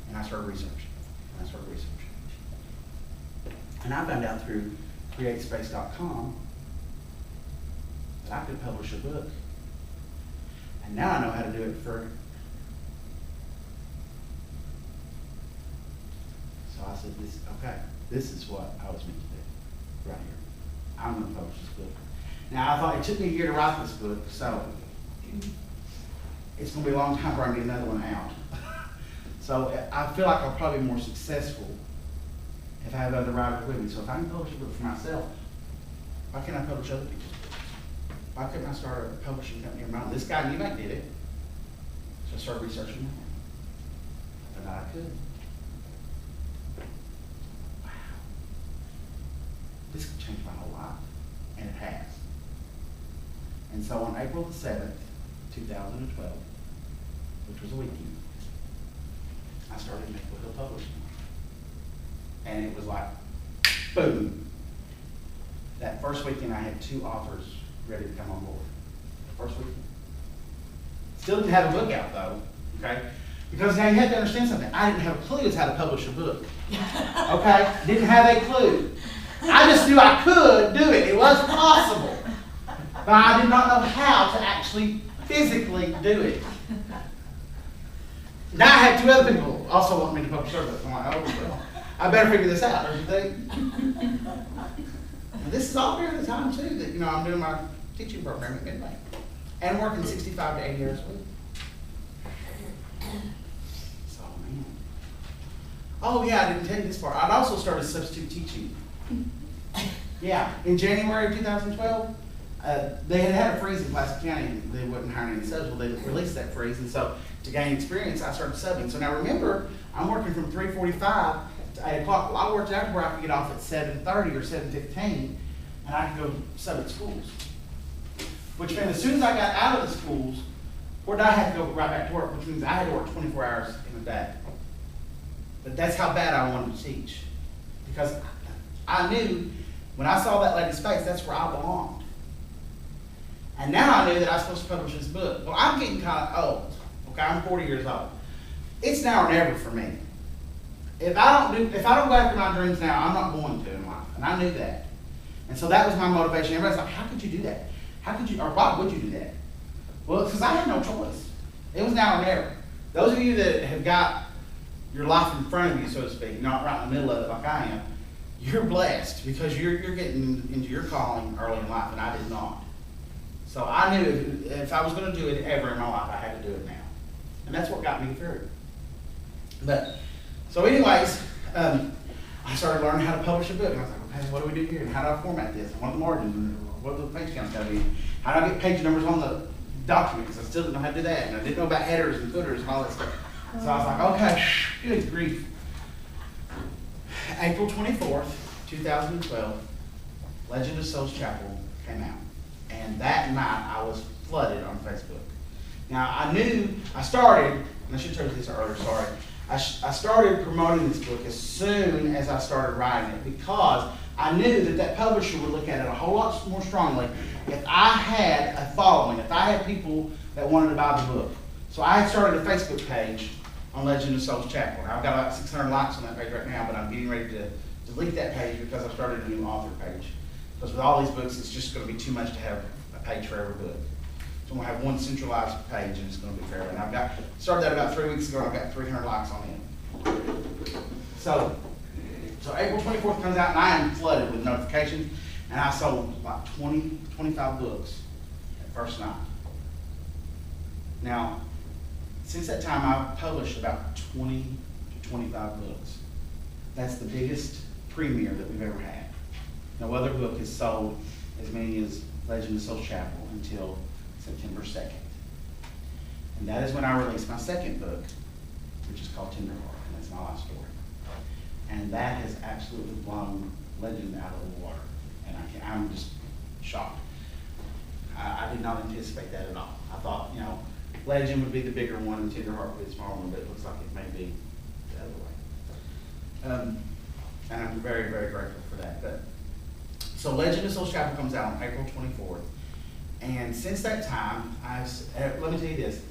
And I started researching. And I found out through createspace.com that I could publish a book. And now I know how to do it for. So I said, this is what I was meant to do right here. I'm going to publish this book. Now, I thought it took me a year to write this book, so it's going to be a long time before I get another one out. So I feel like I'll probably be more successful if I have other writers with me. So if I can publish a book for myself, why can't I publish other people's books? Why couldn't I start a publishing company of my own? This guy in Eubank did it. So I started researching that. And I could. Wow. This could change my whole life. And it has. And so on April the 7th, 2012, which was a weekend, I started Maple Hill Publishing. And it was like, boom. That first weekend, I had 2 authors ready to come on board. First weekend. Still didn't have a book out, though, okay? Because now you have to understand something. I didn't have a clue as how to publish a book. Okay? Didn't have a clue. I just knew I could do it. It was possible. But I did not know how to actually physically do it. Now I have two other people also want me to publish their books. I'm like, oh, well, I better figure this out, don't you think? And this is all during the time, too, that, you know, I'm doing my teaching program at Midway. And working 65 to 80 hours a week. So, man. Oh, yeah, I didn't tell you this part. I'd also started substitute teaching. Yeah, in January 2012, they had a freeze in Classic County, and they wouldn't hire any subs. Well, they released that freeze, and so to gain experience, I started subbing. So now remember, I'm working from 3:45 to 8 o'clock. Well, I worked out where I could get off at 7:30 or 7:15, and I could go sub at schools. Which meant as soon as I got out of the schools, where did I have to go right back to work, which means I had to work 24 hours in a day. But that's how bad I wanted to teach. Because I knew when I saw that lady's face, that's where I belonged. And now I knew that I was supposed to publish this book. Well, I'm getting kind of old. Okay, I'm 40 years old. It's now or never for me. If I don't go after my dreams now, I'm not going to in life. And I knew that. And so that was my motivation. Everybody's like, how could you do that? How could you, or why would you do that? Well, it's because I had no choice. It was now or never. Those of you that have got your life in front of you, so to speak, not right in the middle of it like I am, you're blessed because you're getting into your calling early in life, and I did not. So I knew if I was going to do it ever in my life, I had to do it now. And that's what got me through. But, so anyways, I started learning how to publish a book. And I was like, okay, what do we do here? And how do I format this? And what are the margins? And what do the page counts got to be? How do I get page numbers on the document? Because I still didn't know how to do that. And I didn't know about headers and footers and all that stuff. So I was like, okay, good grief. April 24th, 2012, Legend of Souls Chapel came out. And that night I was flooded on Facebook. Now I started, and I should tell you this earlier, sorry. I started promoting this book as soon as I started writing it because I knew that publisher would look at it a whole lot more strongly if I had a following, if I had people that wanted to buy the book. So I had started a Facebook page on Legend of Souls Chapel. I've got about 600 likes on that page right now, but I'm getting ready to delete that page because I've started a new author page. Because with all these books, it's just going to be too much to have a page for every book. So I'm going to have one centralized page, and it's going to be fair. And I've started that about 3 weeks ago, and I've got 300 likes on it. So April 24th comes out, and I am flooded with notifications, and I sold like 25 books that first night. Now, since that time, I've published about 20 to 25 books. That's the biggest premiere that we've ever had. No other book has sold as many as Legend of Souls Chapel until September 2nd. And that is when I released my second book, which is called Tender Heart, and that's my life story. And that has absolutely blown Legend out of the water. And I'm just shocked. I did not anticipate that at all. I thought, you know, Legend would be the bigger one and Tender Heart would be the smaller one, but it looks like it may be the other way. And I'm very, very grateful for that. But so Legend of Souls Chapel comes out on April 24th. And since that time, let me tell you this.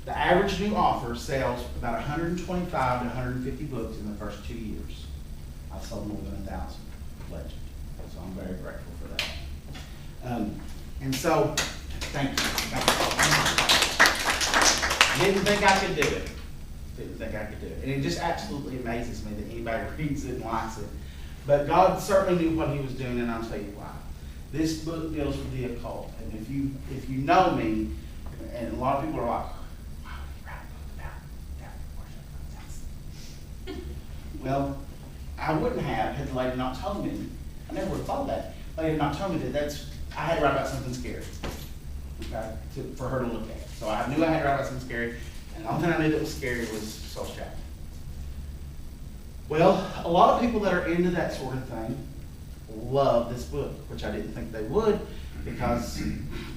The average new author sells about 125 to 150 books in the first 2 years. I've sold more than 1,000 Legend. So I'm very grateful for that. And so, thank you. Didn't think I could do it. Didn't think I could do it. And it just absolutely amazes me that anybody reads it and likes it. But God certainly knew what he was doing, and I'll tell you why. This book deals with the occult. And if you know me, and a lot of people are like, why would you write a book about devil worship? Well, I wouldn't have had the lady not told me. I never would have thought that. The lady not told me that I had to write about something scary. Okay? For her to look at. So I knew I had to write about something scary, and the only thing I knew that was scary was Souls Chapel. Well, a lot of people that are into that sort of thing love this book, which I didn't think they would, because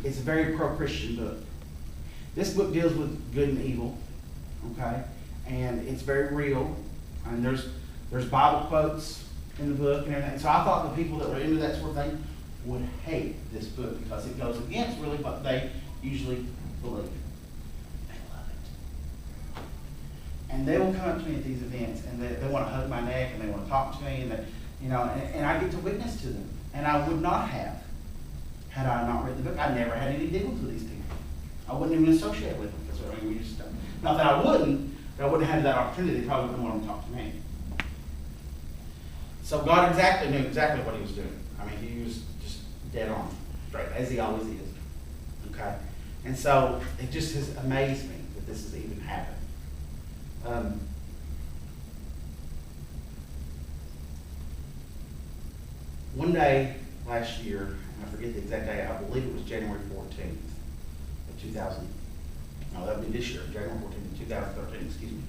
it's a very pro-Christian book. This book deals with good and evil, okay? And it's very real. And there's Bible quotes in the book and everything. So I thought the people that were into that sort of thing would hate this book because it goes against really what they usually believe. They love it. And they will come up to me at these events, and they want to hug my neck, and they want to talk to me, and and I get to witness to them. And I would not have had I not written the book. I never had any dealings with these people. I wouldn't even associate with them, because we just don't. Not that I wouldn't, but I wouldn't have that opportunity. They probably wouldn't want to talk to me. So God knew exactly what he was doing. I mean, he was just dead on, straight, as he always is. Okay? And so it just has amazed me that this has even happened. One day last year, and I forget the exact day, I believe it was January 14th of 2000. No, that would be this year, January 14th of 2013, excuse me.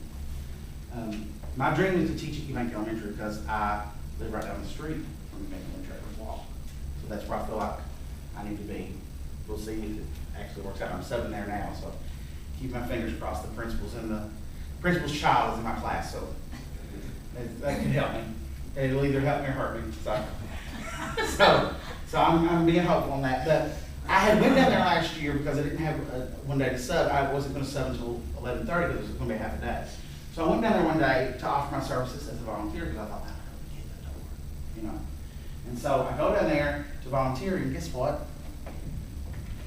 My dream is to teach at Eubank Elementary because I live right down the street from Eubank Elementary as well. So that's where I feel like I need to be. We'll see if it actually works out. I'm subbing there now, so keep my fingers crossed. The principal's child is in my class, so that could help me. It'll either help me or hurt me. So I'm being hopeful on that. But I had went down there last year because I didn't have one day to sub. I wasn't going to sub until 11:30 because it was going to be half a day. So I went down there one day to offer my services as a volunteer because I thought, I don't get that door, And so I go down there to volunteer, and guess what?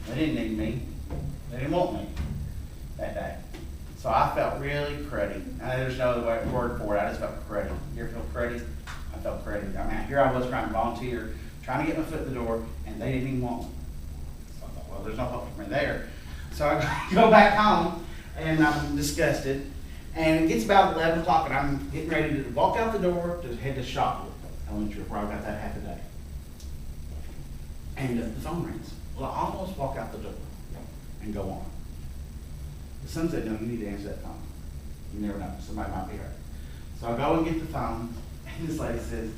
They didn't need me. They didn't want me that day. So I felt really cruddy. There's no other word for it. I just felt cruddy. You ever feel cruddy? I felt cruddy. I mean, here I was trying to volunteer, trying to get my foot in the door, and they didn't even want me. So I thought, well, there's no hope for me there. So I go back home, and I'm disgusted. And it gets about 11 o'clock, and I'm getting ready to walk out the door to head to Shopwood Elementary, where I got that half a day. And the phone rings. Well, I almost walk out the door and go on. The son said, no, you need to answer that phone. You never know. Somebody might be hurt. So I go and get the phone, and this lady says,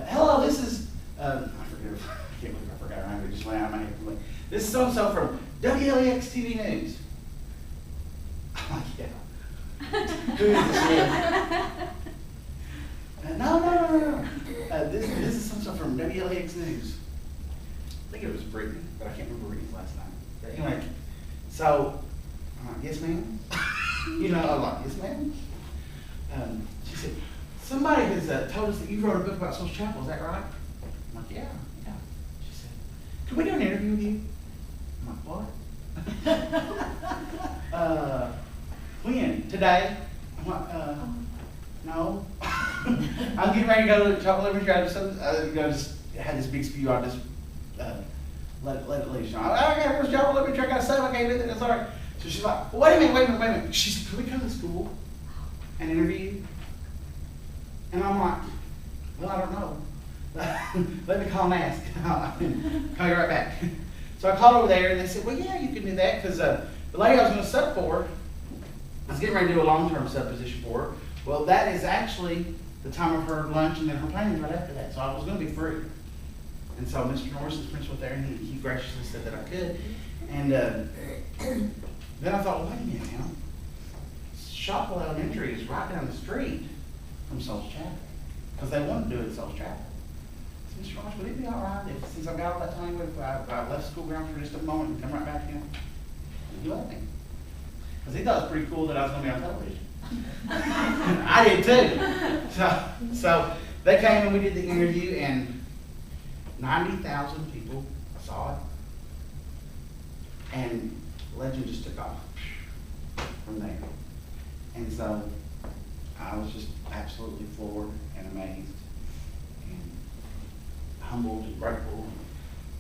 hello, this is, I can't believe I forgot her name. It just went out of my head. This is so-and-so from WLEX TV News. I'm like, yeah. Who is this? No. This is so-and-so from WLEX News. I think it was Brittany, but I can't remember Brittany's last name. But anyway, so I'm like, yes, ma'am. I'm like, yes, ma'am. She said, somebody has told us that you wrote a book about Social Chapel. Is that right? I'm like, yeah. She said, can we do an interview with you? I'm like, what? When? Today? I'm like, no. I'm getting ready to go to Chapel Elementary. I just had this big spew. I just let it leave. I got to go to Chapel Elementary. I got to say I can't do that. That's all right. So she's like, well, wait a minute. She said, can we come to school and interview you? And I'm like, well, I don't know. Let me call and ask. I'll call you right back. So I called over there, and they said, well, yeah, you can do that, because the lady I was going to sub for, I was getting ready to do a long-term sub position for her. Well, that is actually the time of her lunch, and then her planning right after that. So I was going to be free. And so Mr. Norrison's principal there, and he graciously said that I could. And then I thought, well, wait a minute now. Shopwell Elementary is right down the street from Souls Chapel, because they wanted to do it at Souls Chapel. So Mr. Norris, would it be all right if, since I've got all that time, if I left school grounds for just a moment and come right back in? And he let me. Because he thought it was pretty cool that I was going to be on television. I did too. So they came and we did the interview, and 90,000 people saw it. And legend just took off from there. And so I was just absolutely floored and amazed and humbled and grateful.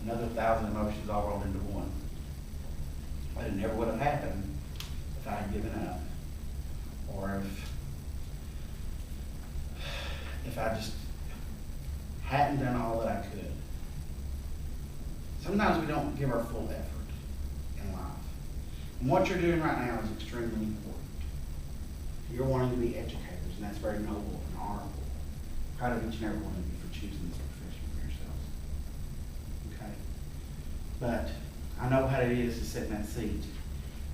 Another 1,000 emotions all rolled into one. But it never would have happened if I had given up, or if I just hadn't done all that I could. Sometimes we don't give our full effort in life. And what you're doing right now is extremely important. You're wanting to be educators, and that's very noble and honorable. Proud of each and every one of you for choosing this profession for yourselves. Okay? But I know how it is to sit in that seat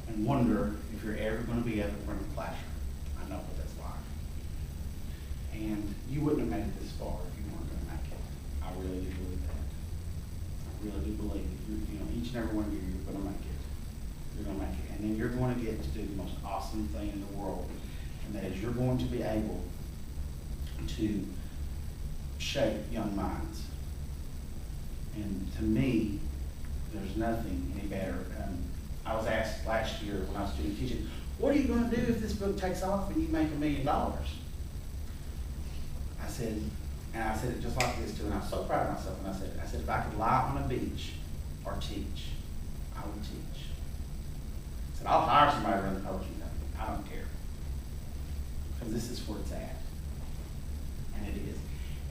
and wonder if you're ever going to be able to run a classroom. I know what that's like. And you wouldn't have made it this far if you weren't going to make it. I really do believe that. I really do believe that each and every one of you, you're going to make it. You're going to make it. And then you're going to get to do the most awesome thing in the world. And that is you're going to be able to shape young minds. And to me, there's nothing any better. I was asked last year when I was doing teaching, what are you going to do if this book takes off and you make $1 million? I said it just like this too, and I was so proud of myself. And I said, if I could lie on a beach or teach, I would teach. I said, I'll hire somebody to run the publishing company. I don't care. Because this is where it's at. And it is.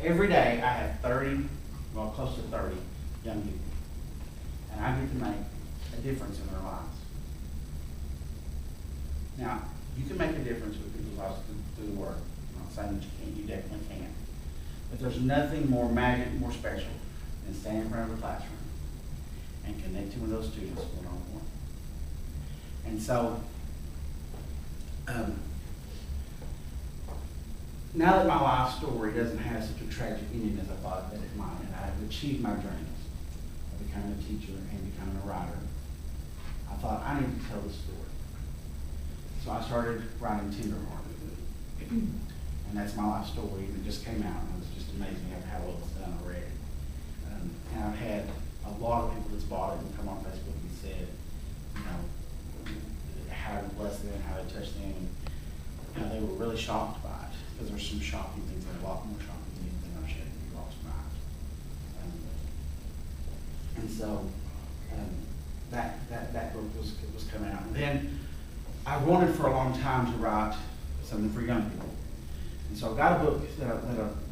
Every day I have close to 30 young people. And I get to make a difference in their lives. Now, you can make a difference with people's lives through the work. I'm not saying that you can't, you definitely can. But there's nothing more magic, more special than standing in front of a classroom and connecting with those students one-on-one. And so, now that my life story doesn't have such a tragic ending as I thought that it might, and I have achieved my dreams of becoming a teacher and becoming a writer, I thought I need to tell the story. So I started writing Tenderhearted. And that's my life story, and it just came out, and it was just amazing how well it's done already. And I've had a lot of people that's bought it and come on Facebook and said, you know, how it blessed them, how it touched them, and how they were really shocked by it. Because there's some shocking things, and a lot more shocking than anything I've shared with you all tonight. And so that book was coming out. And then I wanted for a long time to write something for young people. And so I got a book that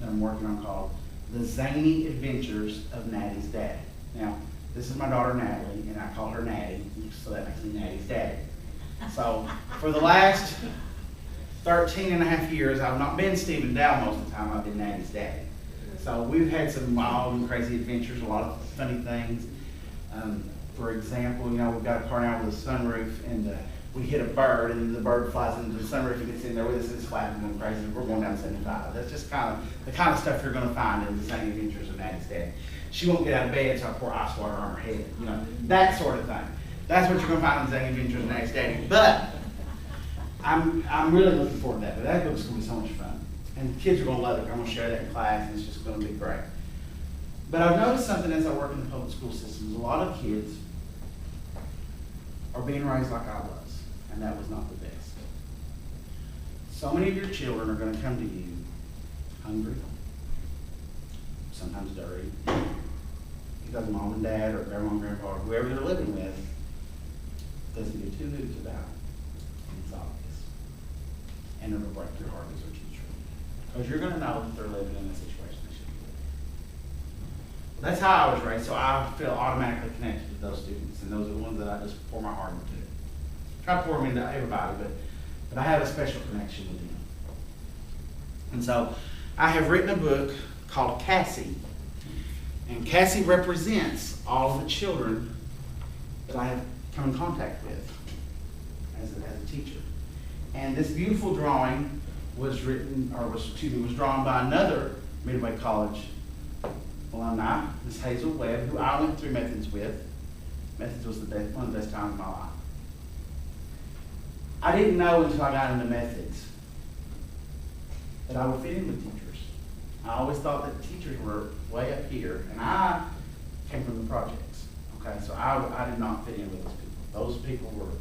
I'm working on called The Zany Adventures of Natty's Daddy. Now, this is my daughter Natalie, and I call her Natty, so that makes me Natty's daddy. So for the last 13 and a half years, I've not been Steven Dowell most of the time, I've been Natty's daddy. So we've had some wild and crazy adventures, a lot of funny things. For example, you know, we've got a car now with a sunroof, and we hit a bird, and the bird flies into the sunroof and gets in there with us, and it's flapping and going crazy. We're going down 75. That's just kind of the kind of stuff you're going to find in The Zany Adventures of Natty's Daddy. She won't get out of bed, so I pour ice water on her head. You know, that sort of thing. That's what you're going to find in The Zany Adventures of Natty's Daddy. But I'm really looking forward to that. But that book's going to be so much fun, and the kids are going to love it. I'm going to share that in class, and it's just going to be great. But I've noticed something as I work in the public school systems. A lot of kids are being raised like I was, and that was not the best. So many of your children are going to come to you hungry, sometimes dirty, because mom and dad or grandma and grandpa or whoever they're living with doesn't give two hoots about it, and it's obvious. And it'll break your heart as a teacher, because you're going to know that they're living in a situation they shouldn't be living. That's how I was raised, so I feel automatically connected to those students, and those are the ones that I just pour my heart into. Try to pour them into everybody, but I have a special connection with them. And so I have written a book called Cassie, and Cassie represents all of the children that I have come in contact with as a teacher. And this beautiful drawing was drawn by another Midway College alumni, Miss Hazel Webb, who I went through Methods with. Methods was one of the best times of my life. I didn't know until I got into Methods that I would fit in with teachers. I always thought that teachers were way up here, and I came from the projects. Okay, so I did not fit in with those people. Those people were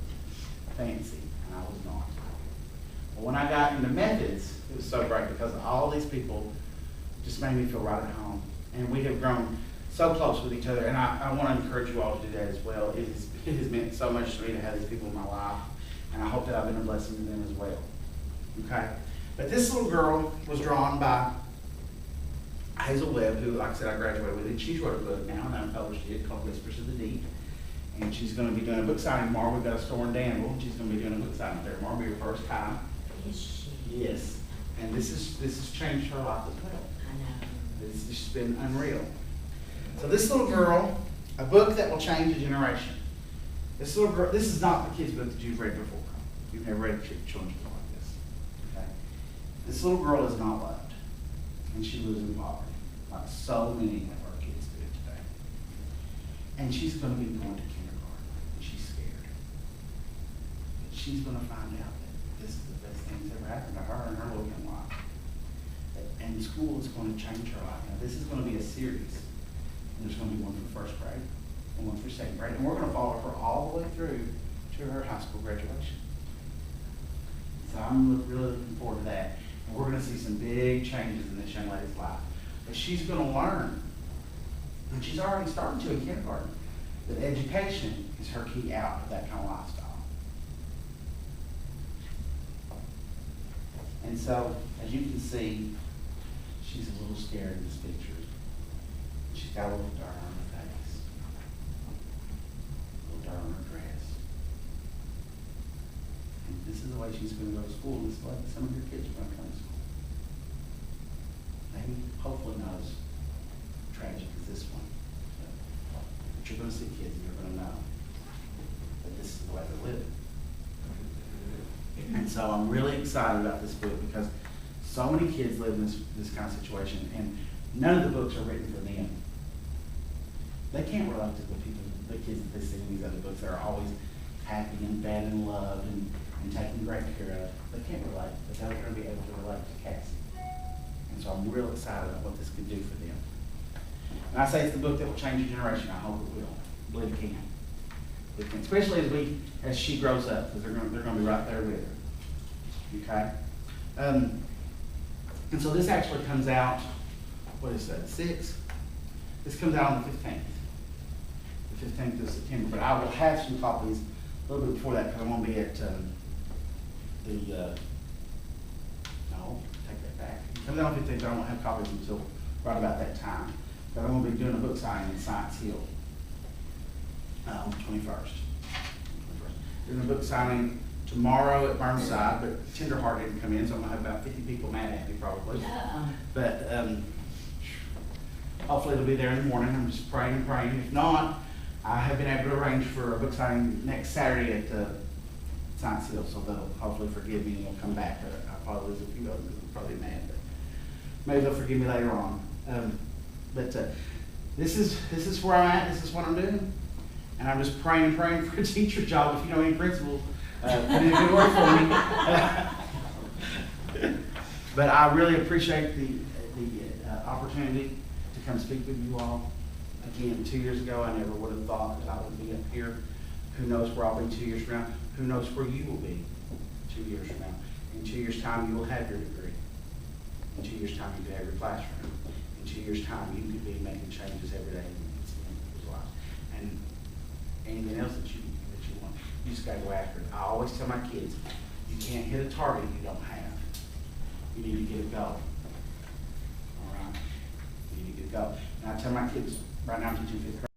fancy, and I was not. But when I got into Methods, it was so great because all these people just made me feel right at home. And we have grown so close with each other, and I want to encourage you all to do that as well. It has meant so much to me to have these people in my life, and I hope that I've been a blessing to them as well. Okay? But this little girl was drawn by Hazel Webb, who, like I said, I graduated with, and she's wrote a book now, and I published it called Whispers of the Deep. And she's going to be doing a book signing tomorrow. We've got a store in Danville, and she's going to be doing a book signing there tomorrow. It'll be her first time. Is she? Yes. And this has changed her life as well. I know. It's just been unreal. So this little girl, a book that will change a generation. This little girl, this is not the kids' book that you've read before. You've never read a children's book like this. Okay? This little girl is not loved, and she lives in poverty, like so many of our kids do today. And she's going to be going to kindergarten, and she's scared. But she's going to find out that this is the best thing that's ever happened to her in her little young life. And school is going to change her life. Now, this is going to be a series. And there's going to be one for first grade and one for second grade. And we're going to follow her all the way through to her high school graduation. So I'm really looking forward to that. And we're going to see some big changes in this young lady's life. But she's going to learn, and she's already starting to in kindergarten, that education is her key out of that kind of lifestyle. And so, as you can see, she's a little scared in this picture. She's got a little dirt on her face, a little dirt on her dress. And this is the way she's going to go to school. This is the way some of your kids are going to come to school. Maybe, hopefully not as tragic as this one. But you're going to see kids and you're going to know that this is the way they're living. And so I'm really excited about this book because so many kids live in this kind of situation, and none of the books are written for them. They can't relate to the kids that they see in these other books that are always happy and fed and loved and taken great care of. They can't relate, but they're going to be able to relate to Cassie. And so I'm real excited about what this could do for them. And I say it's the book that will change a generation. I hope it will. I believe it can. Especially as she grows up, because they're going to be right there with her. Okay? And so this actually comes out, what is that, 6? This comes out on the 15th. The 15th of September. But I will have some copies a little bit before that because I won't be at no, take that back. It comes out on the 15th, but I won't have copies until right about that time. But I'm going to be doing a book signing in Science Hill on the 21st. Doing a book signing tomorrow at Burnside, but Tenderheart didn't come in, so I'm going to have about 50 people mad at me probably. Yeah. But hopefully it'll be there in the morning. I'm just praying and praying. If not, I have been able to arrange for a book signing next Saturday at Science Hill, so they'll hopefully forgive me and they'll come back. I'll probably lose a few of them because they're probably mad, but maybe they'll forgive me later on. But this is where I'm at. This is what I'm doing. And I'm just praying and praying for a teacher job. If you know any principals, put in a good word for me. But I really appreciate the opportunity to come speak with you all. Again, 2 years ago, I never would have thought that I would be up here. Who knows where I'll be 2 years from now? Who knows where you will be 2 years from now? In 2 years' time, you will have your degree. In 2 years' time, you could have your classroom. In 2 years' time, you could be making changes every day in people's lives. And anything else that you want, you just got to go after it. I always tell my kids, you can't hit a target you don't have. You need to get it going. All right? You need to get it going. And I tell my kids, right now I'm teaching 5th grade.